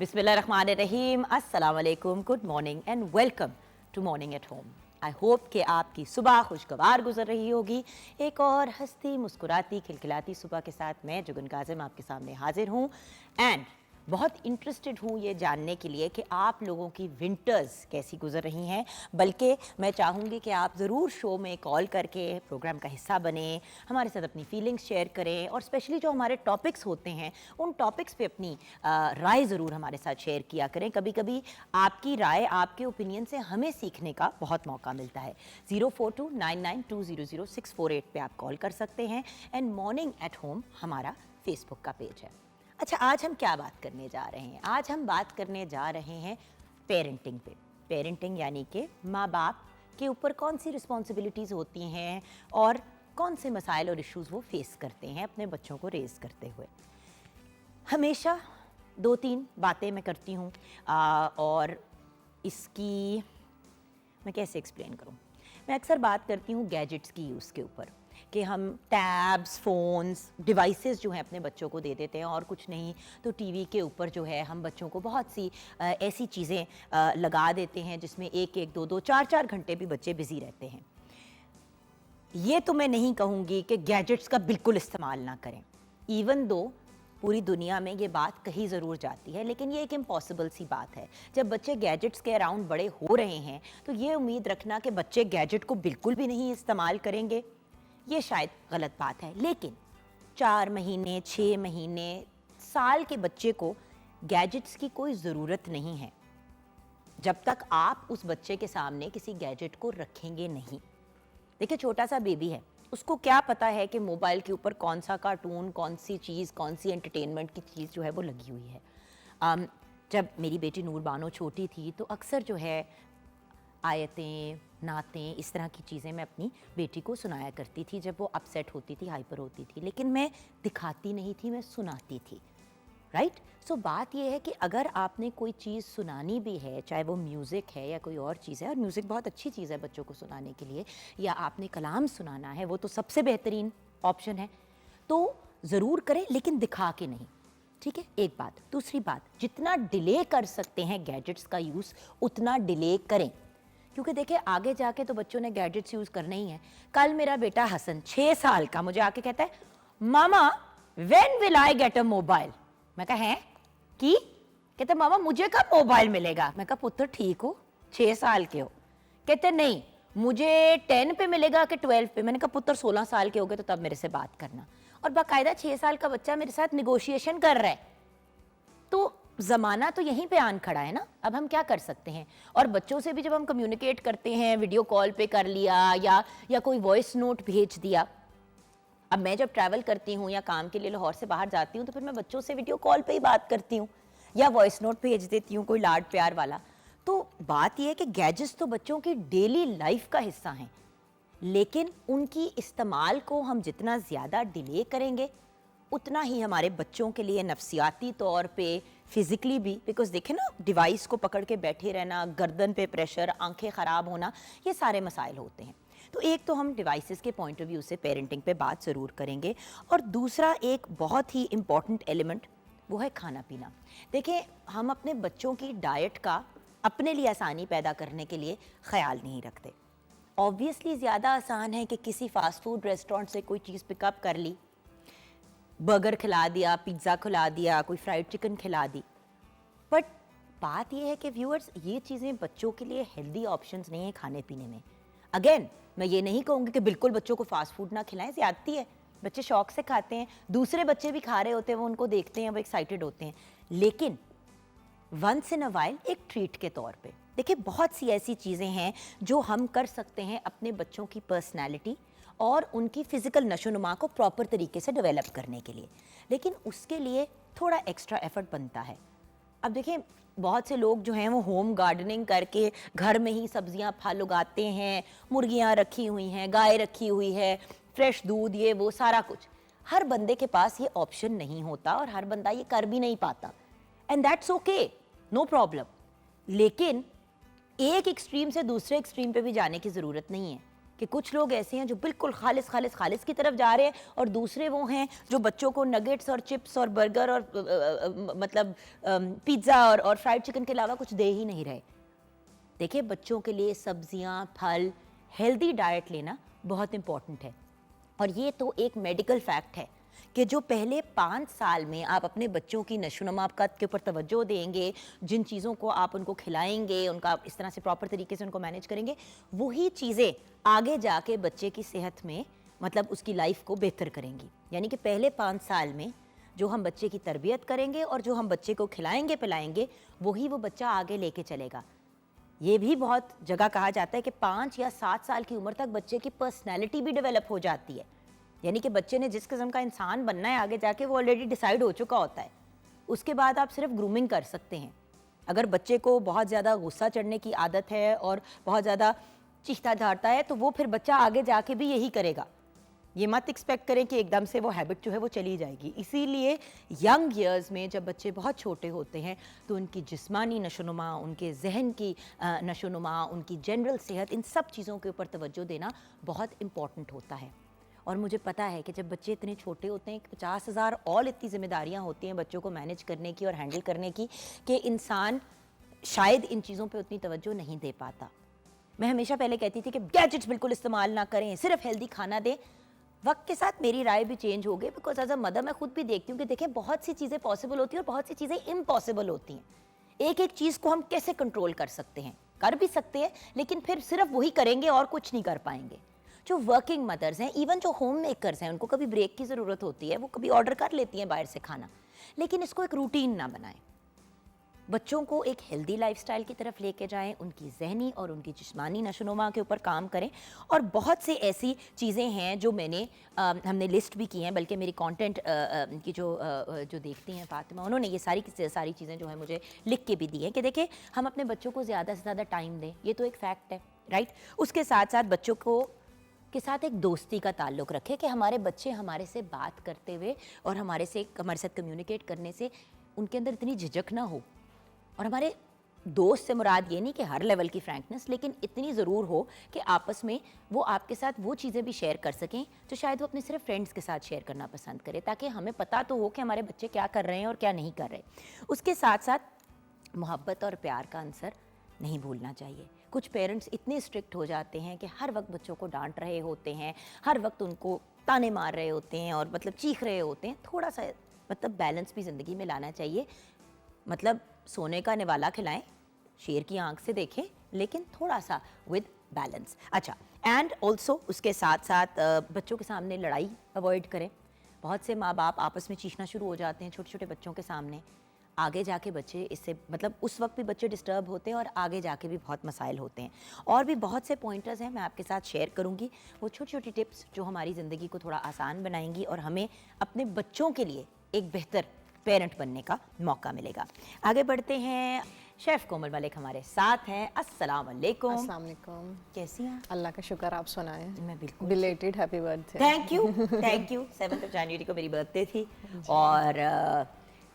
बिस्मिल्लाहिर्रहमानिर्रहीम, अस्सलाम वालेकुम, good morning and welcome to morning at home. I hope कि आपकी सुबह खुशगवार गुजर रही होगी। एक और हंसती मुस्कुराती खिलखिलाती सुबह के साथ मैं जुगन काज़िम आपके सामने हाजिर हूँ एंड बहुत इंटरेस्टेड हूँ ये जानने के लिए कि आप लोगों की विंटर्स कैसी गुजर रही हैं। बल्कि मैं चाहूँगी कि आप ज़रूर शो में कॉल करके प्रोग्राम का हिस्सा बने, हमारे साथ अपनी फीलिंग्स शेयर करें और स्पेशली जो हमारे टॉपिक्स होते हैं उन टॉपिक्स पे अपनी राय ज़रूर हमारे साथ शेयर किया करें। कभी कभी आपकी राय, आपके ओपिनियन से हमें सीखने का बहुत मौका मिलता है। 042992000648 पे आप कॉल कर सकते हैं एंड मॉर्निंग एट होम हमारा फेसबुक का पेज है। अच्छा, आज हम क्या बात करने जा रहे हैं? आज हम बात करने जा रहे हैं पेरेंटिंग पे। पेरेंटिंग यानी कि माँ बाप के ऊपर कौन सी रिस्पॉन्सिबिलिटीज़ होती हैं और कौन से मसाइल और इश्यूज़ वो फेस करते हैं अपने बच्चों को रेज़ करते हुए। हमेशा 2-3 बातें मैं करती हूँ और इसकी मैं कैसे एक्सप्लेन करूँ। मैं अक्सर बात करती हूँ गैजेट्स की यूज़ के ऊपर कि हम टैब्स, फ़ोन्स, डिवाइसेस जो हैं अपने बच्चों को दे देते हैं और कुछ नहीं तो टीवी के ऊपर जो है हम बच्चों को बहुत सी ऐसी चीज़ें लगा देते हैं जिसमें 1-1, 2-2, 4-4 घंटे भी बच्चे बिज़ी रहते हैं। ये तो मैं नहीं कहूँगी कि गैजेट्स का बिल्कुल इस्तेमाल ना करें, इवन दो पूरी दुनिया में ये बात कही ज़रूर जाती है, लेकिन ये एक इम्पॉसिबल सी बात है। जब बच्चे गैजेट्स के अराउंड बड़े हो रहे हैं तो ये उम्मीद रखना कि बच्चे गैजेट को बिल्कुल भी नहीं इस्तेमाल करेंगे, ये शायद गलत बात है। लेकिन 4 महीने, 6 महीने, साल के बच्चे को गैजेट्स की कोई ज़रूरत नहीं है जब तक आप उस बच्चे के सामने किसी गैजेट को रखेंगे नहीं। देखिए, छोटा सा बेबी है, उसको क्या पता है कि मोबाइल के ऊपर कौन सा कार्टून, कौन सी चीज़, कौन सी एंटरटेनमेंट की चीज़ जो है वो लगी हुई है। जब मेरी बेटी नूर बानो छोटी थी तो अक्सर जो है आयतें, नातें, इस तरह की चीज़ें मैं अपनी बेटी को सुनाया करती थी जब वो अपसेट होती थी, हाइपर होती थी। लेकिन मैं दिखाती नहीं थी, मैं सुनाती थी। राइट? सो बात ये है कि अगर आपने कोई चीज़ सुनानी भी है, चाहे वो म्यूज़िक है या कोई और चीज़ है, और म्यूज़िक बहुत अच्छी चीज़ है बच्चों को सुनाने के लिए, या आपने कलाम सुनाना है, वो तो सबसे बेहतरीन ऑप्शन है, तो ज़रूर करें, लेकिन दिखा के नहीं। ठीक है, एक बात। दूसरी बात, जितना डिले कर सकते हैं गैजेट्स का यूज़ उतना डिले करें, क्योंकि देखिए आगे जाके तो बच्चों ने गैजेट्स यूज़ करने ही हैं। कल मेरा बेटा हसन 6 साल का मुझे आके कहता है, मामा when will I get a mobile. मैं कहा है कि? कहते मामा मुझे कब मोबाइल मिलेगा। मैं कहा पुत्र ठीक हो, 6 साल के हो। कहते नहीं, मुझे 10 पे मिलेगा कि 12 पे। मैंने कहा पुत्र 16 साल के हो गए तो तब मेरे से बात करना। और बाकायदा 6 साल का बच्चा मेरे साथ निगोशिएशन कर रहा है, तो ज़माना तो यहीं पे आन खड़ा है ना। अब हम क्या कर सकते हैं। और बच्चों से भी जब हम कम्युनिकेट करते हैं, वीडियो कॉल पे कर लिया या कोई वॉइस नोट भेज दिया। अब मैं जब ट्रैवल करती हूँ या काम के लिए लाहौर से बाहर जाती हूँ तो फिर मैं बच्चों से वीडियो कॉल पे ही बात करती हूँ या वॉइस नोट भेज देती हूँ, कोई लाड प्यार वाला। तो बात यह है कि गैजेट्स तो बच्चों की डेली लाइफ का हिस्सा हैं, लेकिन उनकी इस्तेमाल को हम जितना ज़्यादा डिले करेंगे उतना ही हमारे बच्चों के लिए नफसियाती तौर पे, फिज़िकली भी, बिकॉज देखें ना, डिवाइस को पकड़ के बैठे रहना, गर्दन पे प्रेशर, आंखें ख़राब होना, ये सारे मसाइल होते हैं। तो एक तो हम डिवाइसेस के पॉइंट ऑफ व्यू से पेरेंटिंग पे बात ज़रूर करेंगे, और दूसरा एक बहुत ही इम्पॉर्टेंट एलिमेंट वो है खाना पीना। देखें, हम अपने बच्चों की डाइट का अपने लिए आसानी पैदा करने के लिए ख्याल नहीं रखते। ऑब्वियसली ज़्यादा आसान है कि किसी फास्ट फूड रेस्टोरेंट से कोई चीज़ पिकअप कर ली, बर्गर खिला दिया, पिज़्ज़ा खिला दिया, कोई फ्राइड चिकन खिला दी। बट बात यह है कि व्यूअर्स, ये चीज़ें बच्चों के लिए हेल्दी ऑप्शंस नहीं है खाने पीने में। अगेन, मैं ये नहीं कहूँगी कि बिल्कुल बच्चों को फास्ट फूड ना खिलाएं, ज़्यादती है। बच्चे शौक से खाते हैं, दूसरे बच्चे भी खा रहे होते हैं, वो उनको देखते हैं, वो एक्साइटेड होते हैं। लेकिन वंस इन अ वाइल एक ट्रीट के तौर पे देखिए, बहुत सी ऐसी चीज़ें हैं जो हम कर सकते हैं अपने बच्चों की पर्सनैलिटी और उनकी फ़िज़िकल नशोनुमा को प्रॉपर तरीके से डेवलप करने के लिए, लेकिन उसके लिए थोड़ा एक्स्ट्रा एफर्ट बनता है। अब देखिए, बहुत से लोग जो हैं वो होम गार्डनिंग करके घर में ही सब्जियां फल उगाते हैं, मुर्गियां रखी हुई हैं, गाय रखी हुई है, फ्रेश दूध, ये वो सारा कुछ। हर बंदे के पास ये ऑप्शन नहीं होता और हर बंदा ये कर भी नहीं पाता, and that's okay, no problem. लेकिन एक एक्सट्रीम से दूसरे एक्सट्रीम पे भी जाने की ज़रूरत नहीं है कि कुछ लोग ऐसे हैं जो बिल्कुल खालिस खालिस खालिस की तरफ जा रहे हैं, और दूसरे वो हैं जो बच्चों को नगेट्स और चिप्स और बर्गर और मतलब पिज़्ज़ा और फ्राइड चिकन के अलावा कुछ दे ही नहीं रहे। देखिए, बच्चों के लिए सब्जियां, फल, हेल्दी डाइट लेना बहुत इंपॉर्टेंट है। और ये तो एक मेडिकल फैक्ट है कि जो पहले 5 साल में आप अपने बच्चों की नशोनुमा के ऊपर तवज्जो देंगे, जिन चीज़ों को आप उनको खिलाएंगे, उनका इस तरह से प्रॉपर तरीके से उनको मैनेज करेंगे, वही चीज़ें आगे जाके बच्चे की सेहत में मतलब उसकी लाइफ को बेहतर करेंगी। यानी कि पहले 5 साल में जो हम बच्चे की तरबियत करेंगे और जो हम बच्चे को खिलाएंगे पिलाएंगे, वही वो बच्चा आगे लेके चलेगा। ये भी बहुत जगह कहा जाता है कि 5 या 7 साल की उम्र तक बच्चे की पर्सनैलिटी भी डेवलप हो जाती है। यानी कि बच्चे ने जिस किस्म का इंसान बनना है आगे जाके, वो ऑलरेडी डिसाइड हो चुका होता है। उसके बाद आप सिर्फ ग्रूमिंग कर सकते हैं। अगर बच्चे को बहुत ज़्यादा गुस्सा चढ़ने की आदत है और बहुत ज़्यादा चीखता झाड़ता है, तो वो फिर बच्चा आगे जाके भी यही करेगा। ये मत एक्सपेक्ट करें कि एकदम से वो हैबिट जो है वो चली जाएगी। इसीलिए यंग ईयर्स में जब बच्चे बहुत छोटे होते हैं तो उनकी जिस्मानी नशोनुमा, उनके जहन की नशोनुमा, उनकी जनरल सेहत, इन सब चीज़ों के ऊपर तवज्जो देना बहुत इम्पॉर्टेंट होता है। और मुझे पता है कि जब बच्चे इतने छोटे होते हैं, 50,000 और इतनी ज़िम्मेदारियाँ होती हैं बच्चों को मैनेज करने की और हैंडल करने की, कि इंसान शायद इन चीज़ों पे उतनी तवज्जो नहीं दे पाता। मैं हमेशा पहले कहती थी कि गैजेट्स बिल्कुल इस्तेमाल ना करें, सिर्फ हेल्दी खाना दें। वक्त के साथ मेरी राय भी चेंज हो गई, बिकॉज एज अ मदर मैं खुद भी देखती हूँ कि देखें, बहुत सी चीज़ें पॉसिबल होती हैं और बहुत सी चीज़ें इम्पॉसिबल होती हैं। एक एक चीज़ को हम कैसे कंट्रोल कर सकते हैं? कर भी सकते हैं, लेकिन फिर सिर्फ वही करेंगे और कुछ नहीं कर पाएंगे। जो वर्किंग मदर्स हैं, इवन जो होम मेकर्स हैं, उनको कभी ब्रेक की ज़रूरत होती है, वो कभी ऑर्डर कर लेती हैं बाहर से खाना, लेकिन इसको एक रूटीन ना बनाएं। बच्चों को एक हेल्दी लाइफस्टाइल की तरफ लेके जाएं, उनकी जहनी और उनकी जिस्मानी नशोनुमा के ऊपर काम करें। और बहुत से ऐसी चीज़ें हैं जो हमने लिस्ट भी की हैं, बल्कि मेरी कंटेंट की जो देखती हैं फातिमा, उन्होंने ये सारी चीज़ें जो है मुझे लिख के भी दी हैं कि देखिए, हम अपने बच्चों को ज़्यादा से ज़्यादा टाइम दें, ये तो एक फैक्ट है, राइट। उसके साथ साथ बच्चों के साथ एक दोस्ती का ताल्लुक़ रखें कि हमारे बच्चे हमारे से बात करते हुए और हमारे साथ कम्युनिकेट करने से उनके अंदर इतनी झिझक ना हो। और हमारे दोस्त से मुराद ये नहीं कि हर लेवल की फ्रैंकनेस, लेकिन इतनी ज़रूर हो कि आपस में वो आपके साथ वो चीज़ें भी शेयर कर सकें जो शायद वो अपने सिर्फ फ्रेंड्स के साथ शेयर करना पसंद करें, ताकि हमें पता तो हो कि हमारे बच्चे क्या कर रहे हैं और क्या नहीं कर रहे। उसके साथ साथ मोहब्बत और प्यार का आंसर नहीं भूलना चाहिए। कुछ पेरेंट्स इतने स्ट्रिक्ट हो जाते हैं कि हर वक्त बच्चों को डांट रहे होते हैं, हर वक्त उनको ताने मार रहे होते हैं और मतलब चीख रहे होते हैं। थोड़ा सा मतलब बैलेंस भी ज़िंदगी में लाना चाहिए। मतलब सोने का निवाला खिलाएं, शेर की आंख से देखें, लेकिन थोड़ा सा विद बैलेंस। अच्छा, एंड ऑल्सो उसके साथ साथ बच्चों के सामने लड़ाई अवॉइड करें। बहुत से माँ बाप आपस में चीखना शुरू हो जाते हैं छोटे छोटे बच्चों के सामने। आगे जाके बच्चे इससे मतलब उस वक्त भी बच्चे डिस्टर्ब होते हैं और आगे जाके भी बहुत मसाइल होते हैं। और भी बहुत से पॉइंटर्स हैं, मैं आपके साथ शेयर करूंगी, वो छोटी छोटी टिप्स जो हमारी ज़िंदगी को थोड़ा आसान बनाएंगी और हमें अपने बच्चों के लिए एक बेहतर पेरेंट बनने का मौका मिलेगा। आगे बढ़ते हैं। शेफ़ कोमल मलिक हमारे साथ हैं। अस्सलाम वालेकुम। अस्सलाम वालेकुम। कैसी हैं? अल्लाह का शुक्र, आप सुनाएं। मैं बिल्कुल। Belated happy birthday. Thank you, thank you. 7 जनवरी को मेरी बर्थडे थी और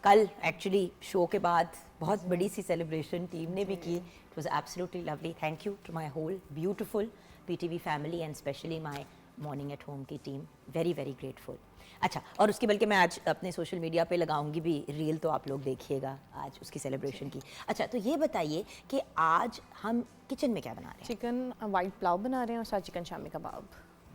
कल एक्चुअली शो के बाद बहुत बड़ी सी सेलिब्रेशन टीम ने भी की। It was absolutely lovely. Thank you to my whole beautiful PTV family and specially my morning at home की टीम। Very very grateful. अच्छा, और उसकी बल्कि मैं आज अपने सोशल मीडिया पे लगाऊंगी भी रील, तो आप लोग देखिएगा आज उसकी सेलिब्रेशन की। अच्छा, तो ये बताइए कि आज हम किचन में क्या बना रहे हैं? चिकन वाइट पुलाव बना रहे हैं और साथ चिकन शामी कबाब।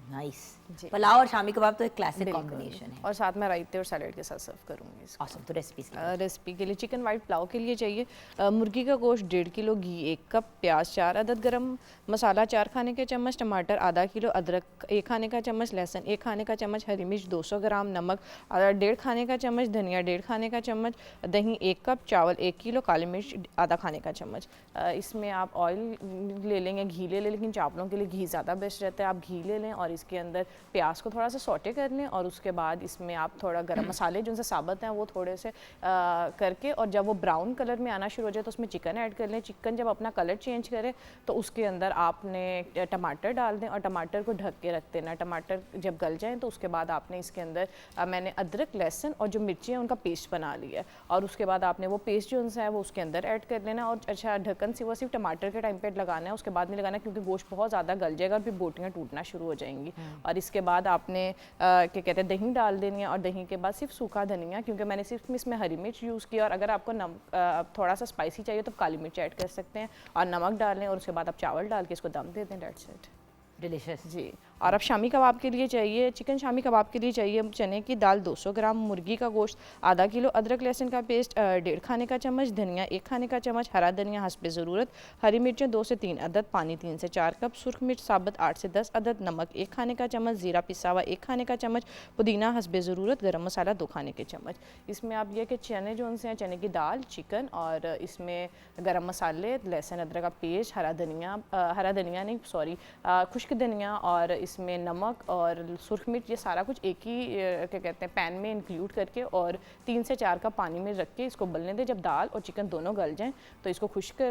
नाइस। जी। पुलाव और शामी कबाब तो एक क्लासिक कॉम्बिनेशन है। और साथ में रायते और सैलेड के साथ सर्व करूँगी इसको। ऑसम। तो रेसिपी के लिए चिकन वाइट पुलाव के लिए चाहिए मुर्गी का गोश्त 1.5 किलो, घी 1 कप, प्याज 4 अदद, गरम मसाला 4 खाने के चम्मच, टमाटर आधा किलो, अदरक 1 खाने का चम्मच, लहसुन 1 खाने का चम्मच, हरी मिर्च 200 ग्राम, नमक 1.5 खाने का चम्मच, धनिया 1.5 खाने का चम्मच, दही 1 कप, चावल 1 किलो, काली मिर्च आधा खाने का चम्मच। इसमें आप ऑयल ले लेंगे, घी ले लें, लेकिन चावलों के लिए घी ज़्यादा बेस्ट रहता है। आप घी ले लें और इसके अंदर प्याज को थोड़ा सा सौटे कर लें और उसके बाद इसमें आप थोड़ा गरम मसाले जो उनसे साबुत हैं वो थोड़े से करके, और जब वो ब्राउन कलर में आना शुरू हो जाए तो उसमें चिकन ऐड कर लें। चिकन जब अपना कलर चेंज करे तो उसके अंदर आपने टमाटर डाल दें और टमाटर को ढक के रख देना। टमाटर जब गल जाएँ तो उसके बाद आपने इसके अंदर मैंने अदरक, लहसुन और जो मिर्ची है उनका पेस्ट बना लिया है, और उसके बाद आपने वो पेस्ट जो उनसे है वो उसके अंदर ऐड कर लेना। और अच्छा ढक्कन से वो सिर्फ टमाटर के टाइम पे लगाना है, उसके बाद नहीं लगाना क्योंकि गोश्त बहुत ज़्यादा गल जाएगा और फिर बोटियाँ टूटना शुरू हो जाएंगी। और इसके बाद आपने क्या कहते हैं दही डाल देनी है, और दही के बाद सिर्फ सूखा धनिया, क्योंकि मैंने सिर्फ इसमें हरी मिर्च यूज़ किया, और अगर आपको थोड़ा सा स्पाइसी चाहिए तो काली मिर्च ऐड कर सकते हैं, और नमक डाल लें और उसके बाद आप चावल डाल के इसको दम दे दें। That's it. डिलीशियस जी। और अब शामी कबाब के लिए चाहिए, चिकन शामी कबाब के लिए चाहिए चने की दाल 200 ग्राम, मुर्गी का गोश्त आधा किलो, अदरक लहसुन का पेस्ट 1.5 खाने का चम्मच, धनिया 1 खाने का चम्मच, हरा धनिया हस्बे ज़रूरत, हरी मिर्चें 2 से 3 अदद, पानी 3 से 4 कप, सुर्ख मिर्च साबुत 8 से 10 अदद, नमक 1 खाने का चम्मच, ज़ीरा पिसा हुआ 1 खाने का चम्मच, पुदीना हस्बे ज़रूरत, गरम मसाला 2 खाने के चम्मच। इसमें आप ये कि चने जो उनसे हैं, चने की दाल, चिकन, और इसमें गरम मसाले, लहसुन अदरक का पेस्ट, हरा धनिया नहीं सॉरी खुश्क धनिया, और इसमें नमक और सुर्ख मिर्च, ये सारा कुछ एक ही क्या कहते हैं पैन में इंक्लूड करके और 3 से 4 कप पानी में रख के इसको उबलने दें। जब दाल और चिकन दोनों गल जाएं तो इसको खुश्क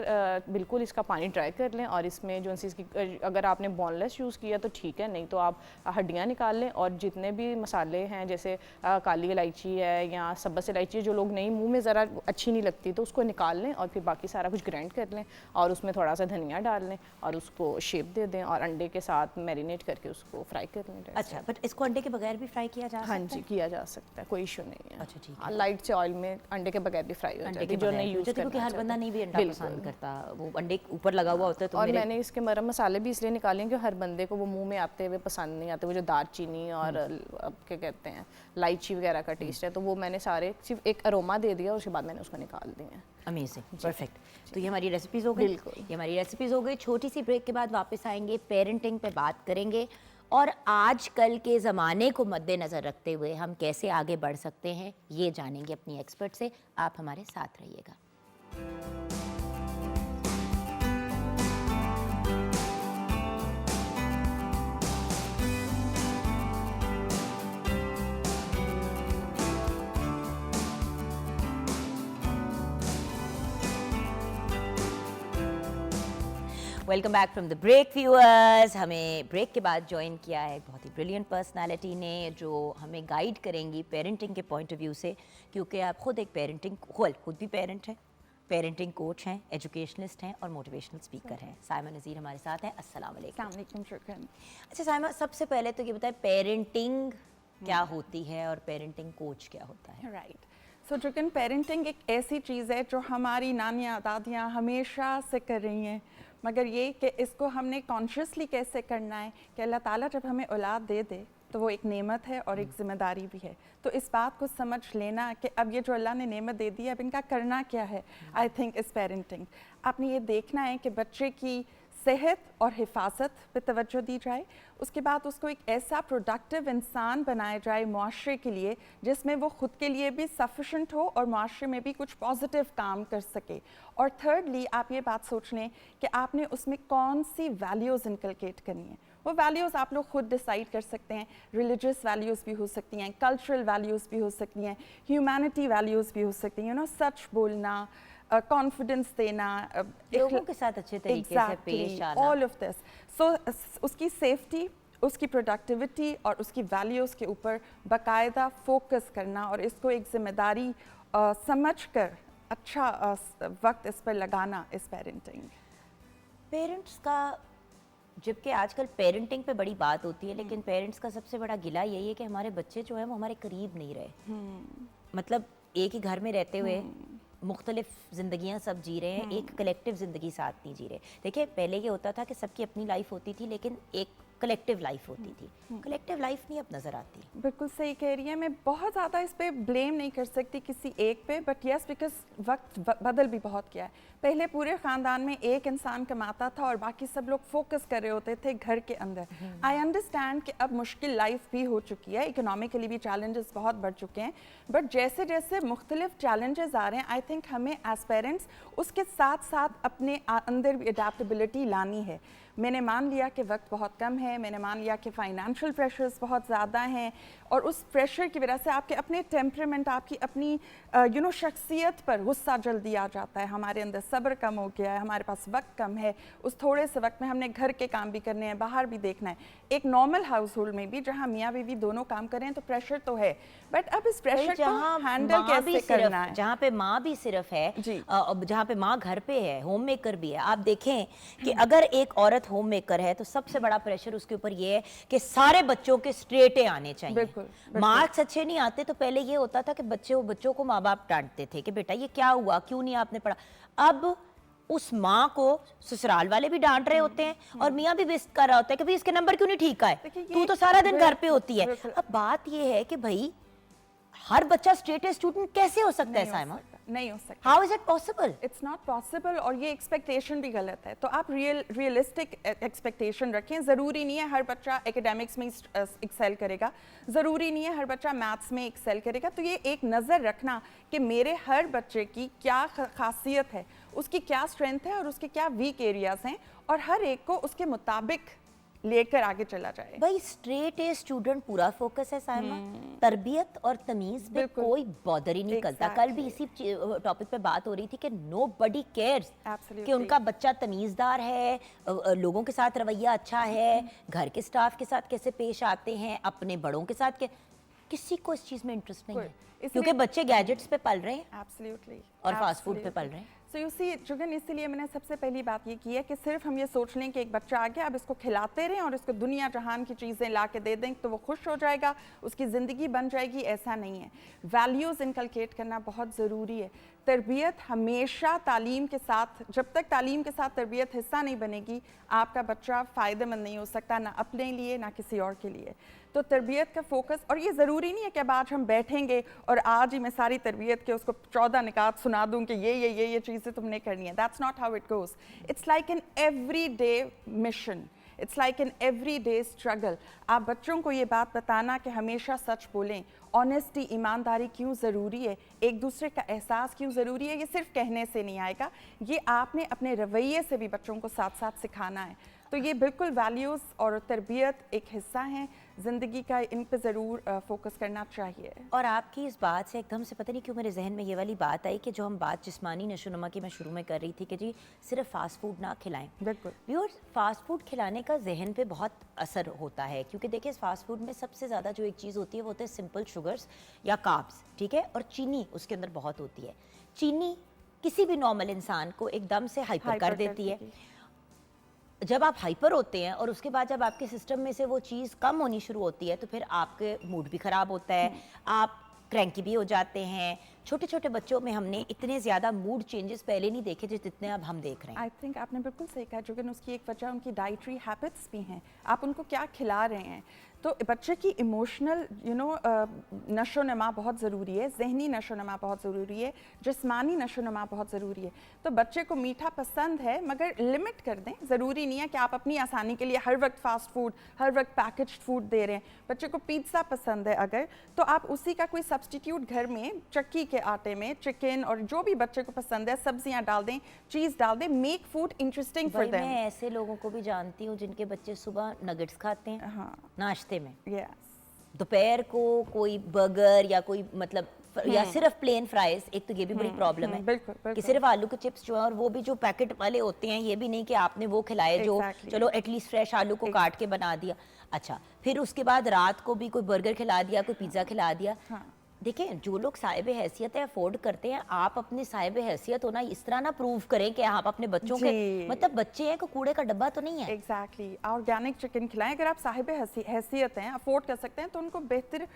बिल्कुल इसका पानी ड्राई कर लें, और इसमें जो इसकी अगर आपने बोनलेस यूज़ किया तो ठीक है, नहीं तो आप हड्डियाँ निकाल लें, और जितने भी मसाले हैं जैसे काली इलायची है या सब्ज़ इलायची जो लोग नहीं मुँह में ज़रा अच्छी नहीं लगती तो उसको निकाल लें, और फिर बाकी सारा कुछ ग्राइंड कर लें और उसमें थोड़ा सा धनिया डाल लें और उसको शेप दे दें, और अंडे के साथ मैरिनेट करके उसको फ्राई कर लें। अच्छा, बट इसको अंडे के बगैर भी फ्राई किया जा सकता है? हाँ जी, किया जा सकता है, कोई इशू नहीं है। अच्छा ठीक है। लाइट से ऑयल में अंडे के बगैर भी फ्राई हो अंडे जाती के है, जो बगैर नहीं यूज़ करना क्योंकि हर बंदा नहीं भी अंडा बिल्कुल। पसंद करता, वो अंडे ऊपर लगा हुआ होता है तो और मेरे मैंने इसके मरम मसाले भी इसलिए निकाले कि हर बंदे को वो मुंह में आते हुए पसंद नहीं आते, वो जो दालचीनी और अब क्या कहते हैं इलायची वगैरह का टेस्ट है, तो वो मैंने सारे सिर्फ एक अरोमा दे दिया और उसके बाद मैंने उसको निकाल दिया। Amazing, perfect. तो ये हमारी रेसिपीज़ हो गई, बिल्कुल। ये हमारी रेसिपीज़ हो गई। छोटी सी ब्रेक के बाद वापस आएंगे, पेरेंटिंग पे बात करेंगे और आजकल के ज़माने को मद्देनज़र रखते हुए हम कैसे आगे बढ़ सकते हैं ये जानेंगे अपनी एक्सपर्ट से। आप हमारे साथ रहिएगा। Welcome back from the break viewers. हमें ब्रेक के बाद ज्वाइन किया है बहुत ही ब्रिलियंट पर्सनालिटी ने जो हमें गाइड करेंगी पेरेंटिंग के पॉइंट ऑफ व्यू से, क्योंकि आप खुद एक पेरेंटिंग खुद भी पेरेंट हैं, पेरेंटिंग कोच हैं, एजुकेशनिस्ट हैं और मोटिवेशनल स्पीकर हैं। साइमा नज़ीर हमारे साथ हैं। अस्सलाम वालेकुम। अच्छा साइमा, सबसे पहले तो ये बताएं पेरेंटिंग क्या होती है और पेरेंटिंग कोच क्या होता है? राइट। सो चिकन पेरेंटिंग एक ऐसी चीज़ है जो हमारी नानियाँ दादियाँ हमेशा से कर रही हैं, मगर ये कि इसको हमने कॉन्शियसली कैसे करना है कि अल्लाह ताला जब हमें औलाद दे दे तो वो एक नेमत है और एक ज़िम्मेदारी भी है। तो इस बात को समझ लेना कि अब ये जो अल्लाह ने नेमत दे दी है अब इनका करना क्या है, आई थिंक इस पेरेंटिंग आपने ये देखना है कि बच्चे की सेहत और हिफाजत पे तवज्जो दी जाए, उसके बाद उसको एक ऐसा प्रोडक्टिव इंसान बनाया जाए मुआशरे के लिए जिसमें वो ख़ुद के लिए भी सफिशेंट हो और मुआशरे में भी कुछ पॉजिटिव काम कर सके। और थर्डली आप ये बात सोच लें कि आपने उसमें कौन सी वैल्यूज़ इनकलकेट करनी है। वो वैल्यूज़ आप लोग खुद डिसाइड कर सकते हैं, रिलीजियस वैल्यूज़ भी हो सकती हैं, कल्चरल वैल्यूज़ भी हो सकती हैं, ह्यूमैनिटी वैल्यूज़ भी हो सकती हैं, सच बोलना, कॉन्फिडेंस देना, लोगों के साथ अच्छे तरीके से पेश आना, ऑल ऑफ दिस। सो उसकी सेफ्टी, उसकी प्रोडक्टिविटी और उसकी वैल्यूज़ के ऊपर बाकायदा फोकस करना और इसको एक ज़िम्मेदारी समझकर अच्छा वक्त इस पर लगाना इस पेरेंटिंग। पेरेंट्स का, जबकि आजकल पेरेंटिंग पे बड़ी बात होती है, लेकिन पेरेंट्स का सबसे बड़ा गिला यही है कि हमारे बच्चे जो हैं वो हमारे करीब नहीं रहे। मतलब एक ही घर में रहते हुए मुख्तलिफ ज़िंदगियाँ सब जी रहे हैं, एक कलेक्टिव ज़िंदगी साथ नहीं जी रहे। देखिए पहले ये होता था कि सबकी अपनी लाइफ होती थी लेकिन एक कलेक्टिव लाइफ होती थी, कलेक्टिव लाइफ नहीं अब नज़र आती। बिल्कुल सही कह रही है। मैं बहुत ज़्यादा इस पे ब्लेम नहीं कर सकती किसी एक पे, बट यस बिकॉज वक्त बदल भी बहुत गया है। पहले पूरे ख़ानदान में एक इंसान कमाता था और बाकी सब लोग फोकस कर रहे होते थे घर के अंदर। आई अंडरस्टैंड कि अब मुश्किल लाइफ भी हो चुकी है, इकोनॉमिकली भी चैलेंजेस बहुत बढ़ चुके हैं, बट जैसे जैसे मुख्तलिफ चैलेंजेस आ रहे हैं आई थिंक हमें एज पेरेंट्स उसके साथ साथ अपने अंदर भी अडेप्टेबिलिटी लानी है। मैंने मान लिया कि वक्त बहुत कम है, मैंने मान लिया कि फाइनेंशियल प्रेशर्स बहुत ज़्यादा हैं, और उस प्रेशर की वजह से आपके अपने टेम्परामेंट, आपकी अपनी शख्सियत पर गुस्सा जल्दी आ जाता है, हमारे अंदर सब्र कम हो गया है, हमारे पास वक्त कम है, उस थोड़े से वक्त में हमने घर के काम भी करने हैं, बाहर भी देखना है। एक नॉर्मल हाउस होल्ड में भी जहाँ मियाँ बीवी दोनों काम कर रहे हैं तो प्रेशर तो है, बट अब इस प्रेशर को हैंडल कैसे करना है? जहाँ पे माँ भी सिर्फ है, जहाँ पे माँ घर पे है, होम मेकर भी है। आप देखें कि अगर एक औरत होम मेकर है तो सबसे बड़ा प्रेशर उसके ऊपर ये है कि सारे बच्चों के स्ट्रेट ए आने चाहिए। मार्क्स अच्छे नहीं आते तो पहले ये होता था कि बच्चों को माँ बाप डांटते थे कि बेटा ये क्या हुआ, क्यों नहीं आपने पढ़ा। अब उस माँ को ससुराल वाले भी डांट रहे होते हैं और मियाँ भी विस्ट कर रहा होता है कि भाई इसके नंबर क्यों नहीं ठीक आए, तू तो सारा दिन घर पे होती है। अब बात ये है कि भाई हर बच्चा स्ट्रेट ए स्टूडेंट कैसे हो सकता है साइमा? नहीं हो सकता। How is it possible? It's not possible, और ये एक्सपेक्टेशन भी गलत है। तो आप रियलिस्टिक एक्सपेक्टेशन रखें। ज़रूरी नहीं है हर बच्चा एकेडमिक्स में एक्सेल करेगा, ज़रूरी नहीं है हर बच्चा मैथ्स में एक्सेल करेगा। तो ये एक नज़र रखना कि मेरे हर बच्चे की क्या खासियत है, उसकी क्या स्ट्रेंथ है और उसके क्या वीक एरियाज हैं, और हर एक को उसके मुताबिक लेकर आगे चला जाए। भाई स्ट्रेट ए स्टूडेंट पूरा फोकस है साइमा, तरबियत और तमीज पे कोई बॉदर ही नहीं करता। कल भी इसी टॉपिक पे बात हो रही थी कि नोबडी केयर्स कि उनका बच्चा तमीजदार है, लोगों के साथ रवैया अच्छा है, घर के स्टाफ के साथ कैसे पेश आते हैं, अपने बड़ों के साथ किसी को इस चीज में इंटरेस्ट नहीं है, क्योंकि बच्चे गैजेट्स पे पल रहे हैं और फास्ट फूड पे पल रहे हैं। सो यू सी जुगन, इसीलिए मैंने सबसे पहली बात ये की है कि सिर्फ हम ये सोच लें कि एक बच्चा आ गया, अब इसको खिलाते रहें और इसको दुनिया जहान की चीज़ें ला के दे दें तो वो खुश हो जाएगा, उसकी ज़िंदगी बन जाएगी, ऐसा नहीं है। वैल्यूज़ इनकलकेट करना बहुत ज़रूरी है। तरबियत हमेशा तालीम के साथ, जब तक तालीम के साथ तरबियत हिस्सा नहीं बनेगी, आपका बच्चा फ़ायदेमंद नहीं हो सकता, ना अपने लिए ना किसी और के लिए। तो तरबियत का फोकस, और ये ज़रूरी नहीं है कि अब आज हम बैठेंगे और आज ही मैं सारी तरबियत के उसको 14 निकात सुना दूँ कि ये चीज़ें तुमने करनी है। That's not how it goes. It's like an every day mission, it's like an every day struggle. आप बच्चों को ये बात बताना कि हमेशा सच बोलें, ऑनेस्टी, ईमानदारी क्यों ज़रूरी है, एक दूसरे का एहसास क्यों ज़रूरी है, ये सिर्फ कहने से नहीं आएगा, ये आपने अपने रवैये से भी बच्चों को साथ साथ सिखाना है। तो ये बिल्कुल वैल्यूज़ और तरबियत एक हिस्सा हैं ज़िंदगी का, इन पे ज़रूर फोकस करना चाहिए। और आपकी इस बात से एकदम से पता नहीं क्यों मेरे जहन में ये वाली बात आई कि जो हम बात जिस्मानी नशोनुमा की मैं शुरू में कर रही थी कि जी सिर्फ फास्ट फूड ना खिलाएं। बिल्कुल व्यूअर्स, फास्ट फूड खिलाने का जहन पे बहुत असर होता है, क्योंकि देखिए फास्ट फूड में सबसे ज़्यादा जो एक चीज़ होती है वो होते हैं सिंपल शुगर्स या कार्ब्स, ठीक है, और चीनी उसके अंदर बहुत होती है। चीनी किसी भी नॉर्मल इंसान को एकदम से हाइपर कर देती है। जब आप हाइपर होते हैं और उसके बाद जब आपके सिस्टम में से वो चीज़ कम होनी शुरू होती है तो फिर आपके मूड भी ख़राब होता है, आप क्रैंकी भी हो जाते हैं। छोटे छोटे बच्चों में हमने इतने ज़्यादा मूड चेंजेस पहले नहीं देखे जितने अब हम देख रहे हैं। आई थिंक आपने बिल्कुल सही कहा जुगन, उसकी एक वजह उनकी डाइटरी हैबिट्स भी हैं, आप उनको क्या खिला रहे हैं। तो बच्चे की इमोशनल नशो नमा बहुत ज़रूरी है, जहनी नशो नमा बहुत ज़रूरी है, जिस्मानी नशो नमा बहुत ज़रूरी है। तो बच्चे को मीठा पसंद है मगर लिमिट कर दें, ज़रूरी नहीं है कि आप अपनी आसानी के लिए हर वक्त फास्ट फूड, हर वक्त पैकेज्ड फूड दे रहे हैं। बच्चे को पिज़्ज़ा पसंद है अगर, तो आप उसी का कोई सब्स्टिट्यूट घर में चक्की के आटे में चिकन और जो भी बच्चे को पसंद है सब्जियां डाल दें, चीज़ डाल दें, make food interesting for them. मैं ऐसे लोगों को भी जानती हूँ जिनके बच्चे सुबह नगेट्स खाते हैं, हाँ, नाश्ते में, दोपहर को कोई बर्गर या कोई मतलब या सिर्फ प्लेन फ्राइज। एक तो ये भी बड़ी प्रॉब्लम है कि सिर्फ आलू के चिप्स जो है, और वो भी जो पैकेट वाले होते हैं, ये भी नहीं कि आपने वो खिलाए जो चलो एटलीस्ट फ्रेश आलू को काट के बना दिया। अच्छा, फिर उसके बाद रात को भी कोई बर्गर खिला दिया, कोई पिज्ज़ा खिला दिया। देखिए, जो लोग साहिब हैसियत है, अफोर्ड करते हैं, आप अपने साहिब हैसियत होना इस तरह ना प्रूव करें कि आप अपने बच्चों के मतलब बच्चे हैं, कोई कूड़े का डब्बा तो नहीं है। एग्जैक्टली, ऑर्गेनिक चिकन खिलाएं। अगर आप साहिब हैसियत हैं, अफोर्ड कर सकते हैं, तो उनको बेहतर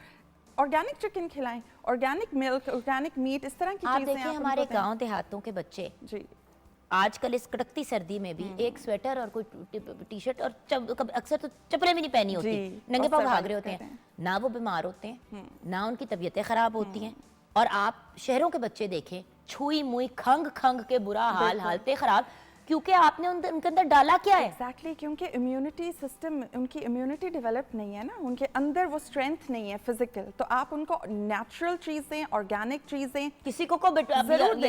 ऑर्गेनिक चिकन खिलाएं, ऑर्गेनिक मिल्क, ऑर्गेनिक मीट, इस तरह की चीजें। आप देखिए हमारे गांव देहातों के बच्चे जी आजकल इस कड़कती सर्दी में भी एक स्वेटर और कोई टी शर्ट और अक्सर तो चप्पलें भी नहीं पहनी होती, नंगे पाँव भाग रहे होते हैं। ना वो बीमार होते हैं, ना उनकी तबीयतें खराब होती हैं। और आप शहरों के बच्चे देखें, छुई मुई खंग खंग के बुरा हाल, हालतें खराब, क्योंकि आपने उनके अंदर डाला क्या है? एग्जैक्टली, क्योंकि इम्यूनिटी सिस्टम, उनकी इम्यूनिटी डेवलप नहीं है ना, उनके अंदर वो स्ट्रेंथ नहीं है फिजिकल। तो आप उनको नेचुरल चीजें, ऑर्गेनिक चीजें, किसी को